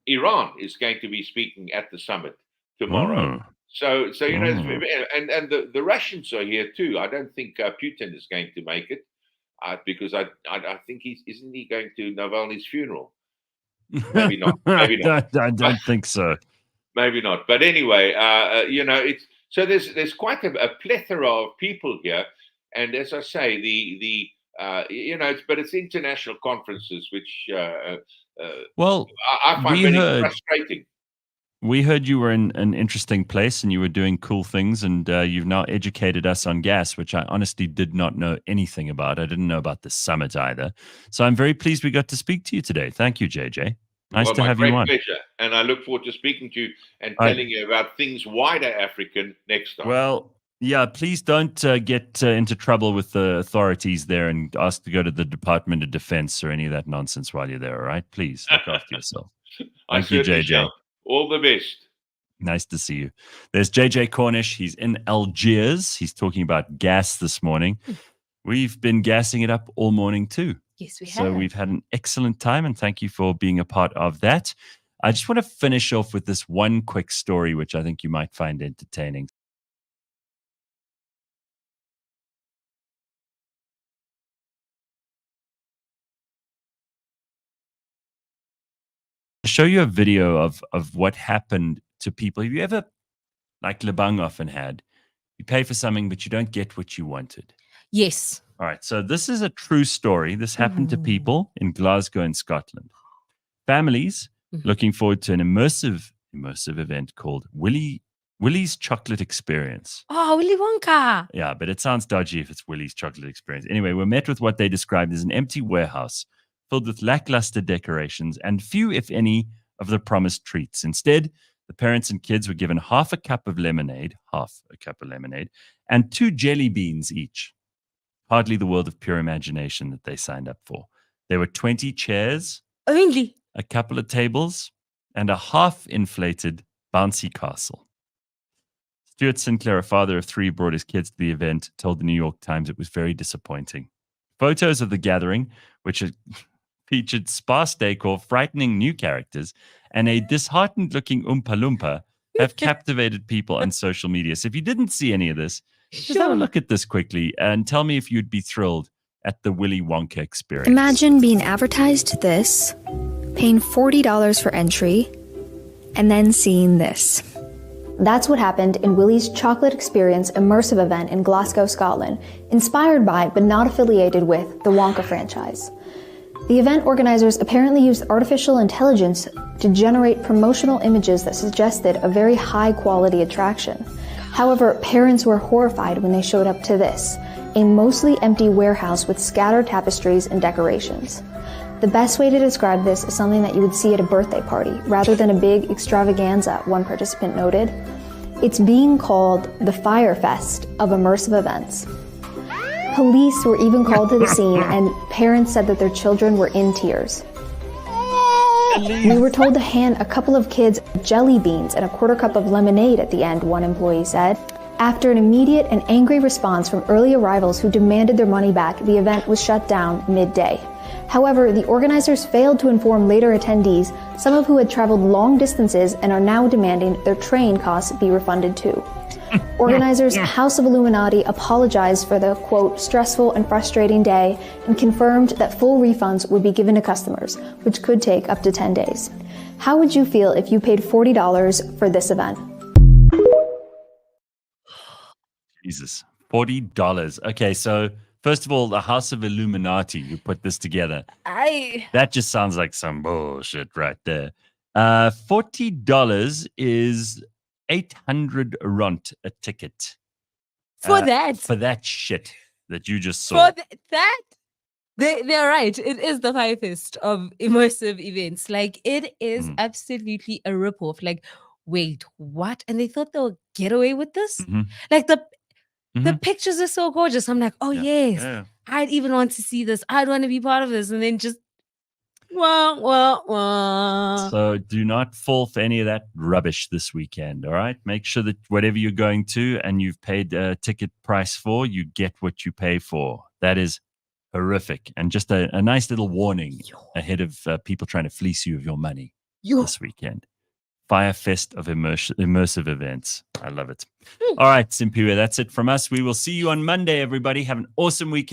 Iran is going to be speaking at the summit tomorrow. So and the Russians are here too. I don't think Putin is going to make it because I think isn't he going to Navalny's funeral? Maybe not. Maybe not. I don't think so. Maybe not. But anyway, it's so there's quite a plethora of people here, and as I say, the but it's international conferences, which well, I find very frustrating. We heard you were in an interesting place and you were doing cool things, and you've now educated us on gas, which I honestly did not know anything about. I didn't know about the summit either. So I'm very pleased we got to speak to you today. Thank you, JJ. Nice to have you on. My great pleasure. And I look forward to speaking to you and telling you about things wider African next time. Well, yeah, please don't get into trouble with the authorities there and ask to go to the Department of Defense or any of that nonsense while you're there, all right? Please look after yourself. Thank you, JJ. Shall. All the best. Nice to see you. There's JJ Cornish. He's in Algiers. He's talking about gas this morning. We've been gassing it up all morning too. Yes, we have. So we've had an excellent time, and thank you for being a part of that. I just want to finish off with this one quick story, which I think you might find entertaining. Show you a video of what happened to people. Have you ever, like Lebang often had, you pay for something but you don't get what you wanted? Yes. All right, so this is a true story. This happened to people in Glasgow in Scotland. Families looking forward to an immersive event called Willy's Chocolate Experience. Oh, Willy Wonka. Yeah, but it sounds dodgy if it's Willy's Chocolate Experience. Anyway, we're met with what they described as an empty warehouse filled with lackluster decorations and few, if any, of the promised treats. Instead, the parents and kids were given half a cup of lemonade, and 2 jelly beans each. Hardly the world of pure imagination that they signed up for. There were 20 chairs, only a couple of tables, and a half-inflated bouncy castle. Stuart Sinclair, a father of 3, brought his kids to the event, told the New York Times it was very disappointing. Photos of the gathering, which featured sparse decor, frightening new characters, and a disheartened-looking Oompa Loompa have captivated people on social media. So if you didn't see any of this, just have a look at this quickly and tell me if you'd be thrilled at the Willy Wonka experience. Imagine being advertised this, paying $40 for entry, and then seeing this. That's what happened in Willy's Chocolate Experience immersive event in Glasgow, Scotland, inspired by but not affiliated with the Wonka franchise. The event organizers apparently used artificial intelligence to generate promotional images that suggested a very high-quality attraction. However, parents were horrified when they showed up to this, a mostly empty warehouse with scattered tapestries and decorations. The best way to describe this is something that you would see at a birthday party, rather than a big extravaganza, one participant noted. It's being called the Fire Fest of immersive events. Police were even called to the scene, and parents said that their children were in tears. We were told to hand a couple of kids jelly beans and a quarter cup of lemonade at the end, one employee said. After an immediate and angry response from early arrivals who demanded their money back, the event was shut down midday. However, the organizers failed to inform later attendees, some of who had traveled long distances and are now demanding their train costs be refunded too. Organizers House of Illuminati apologized for the, quote, stressful and frustrating day and confirmed that full refunds would be given to customers, which could take up to 10 days. How would you feel if you paid $40 for this event? Jesus, $40. Okay, so first of all, the House of Illuminati who put this together. That just sounds like some bullshit right there. $40 is 800 rand a ticket. For that? For that shit that you just saw. For that? They're right. It is the Fire Fest of immersive events. Like, it is absolutely a ripoff. Like, wait, what? And they thought they would get away with this? Like, the pictures are so gorgeous. I'm like, oh, yes. I'd even want to see this. I'd want to be part of this. And then just So do not fall for any of that rubbish this weekend, all right? Make sure that whatever you're going to and you've paid a ticket price for, you get what you pay for. That is horrific. And just a nice little warning ahead of people trying to fleece you of your money this weekend. Fire Fest of immersive events. I love it. All right, Simphiwe, that's it from us. We will see you on Monday, everybody. Have an awesome weekend.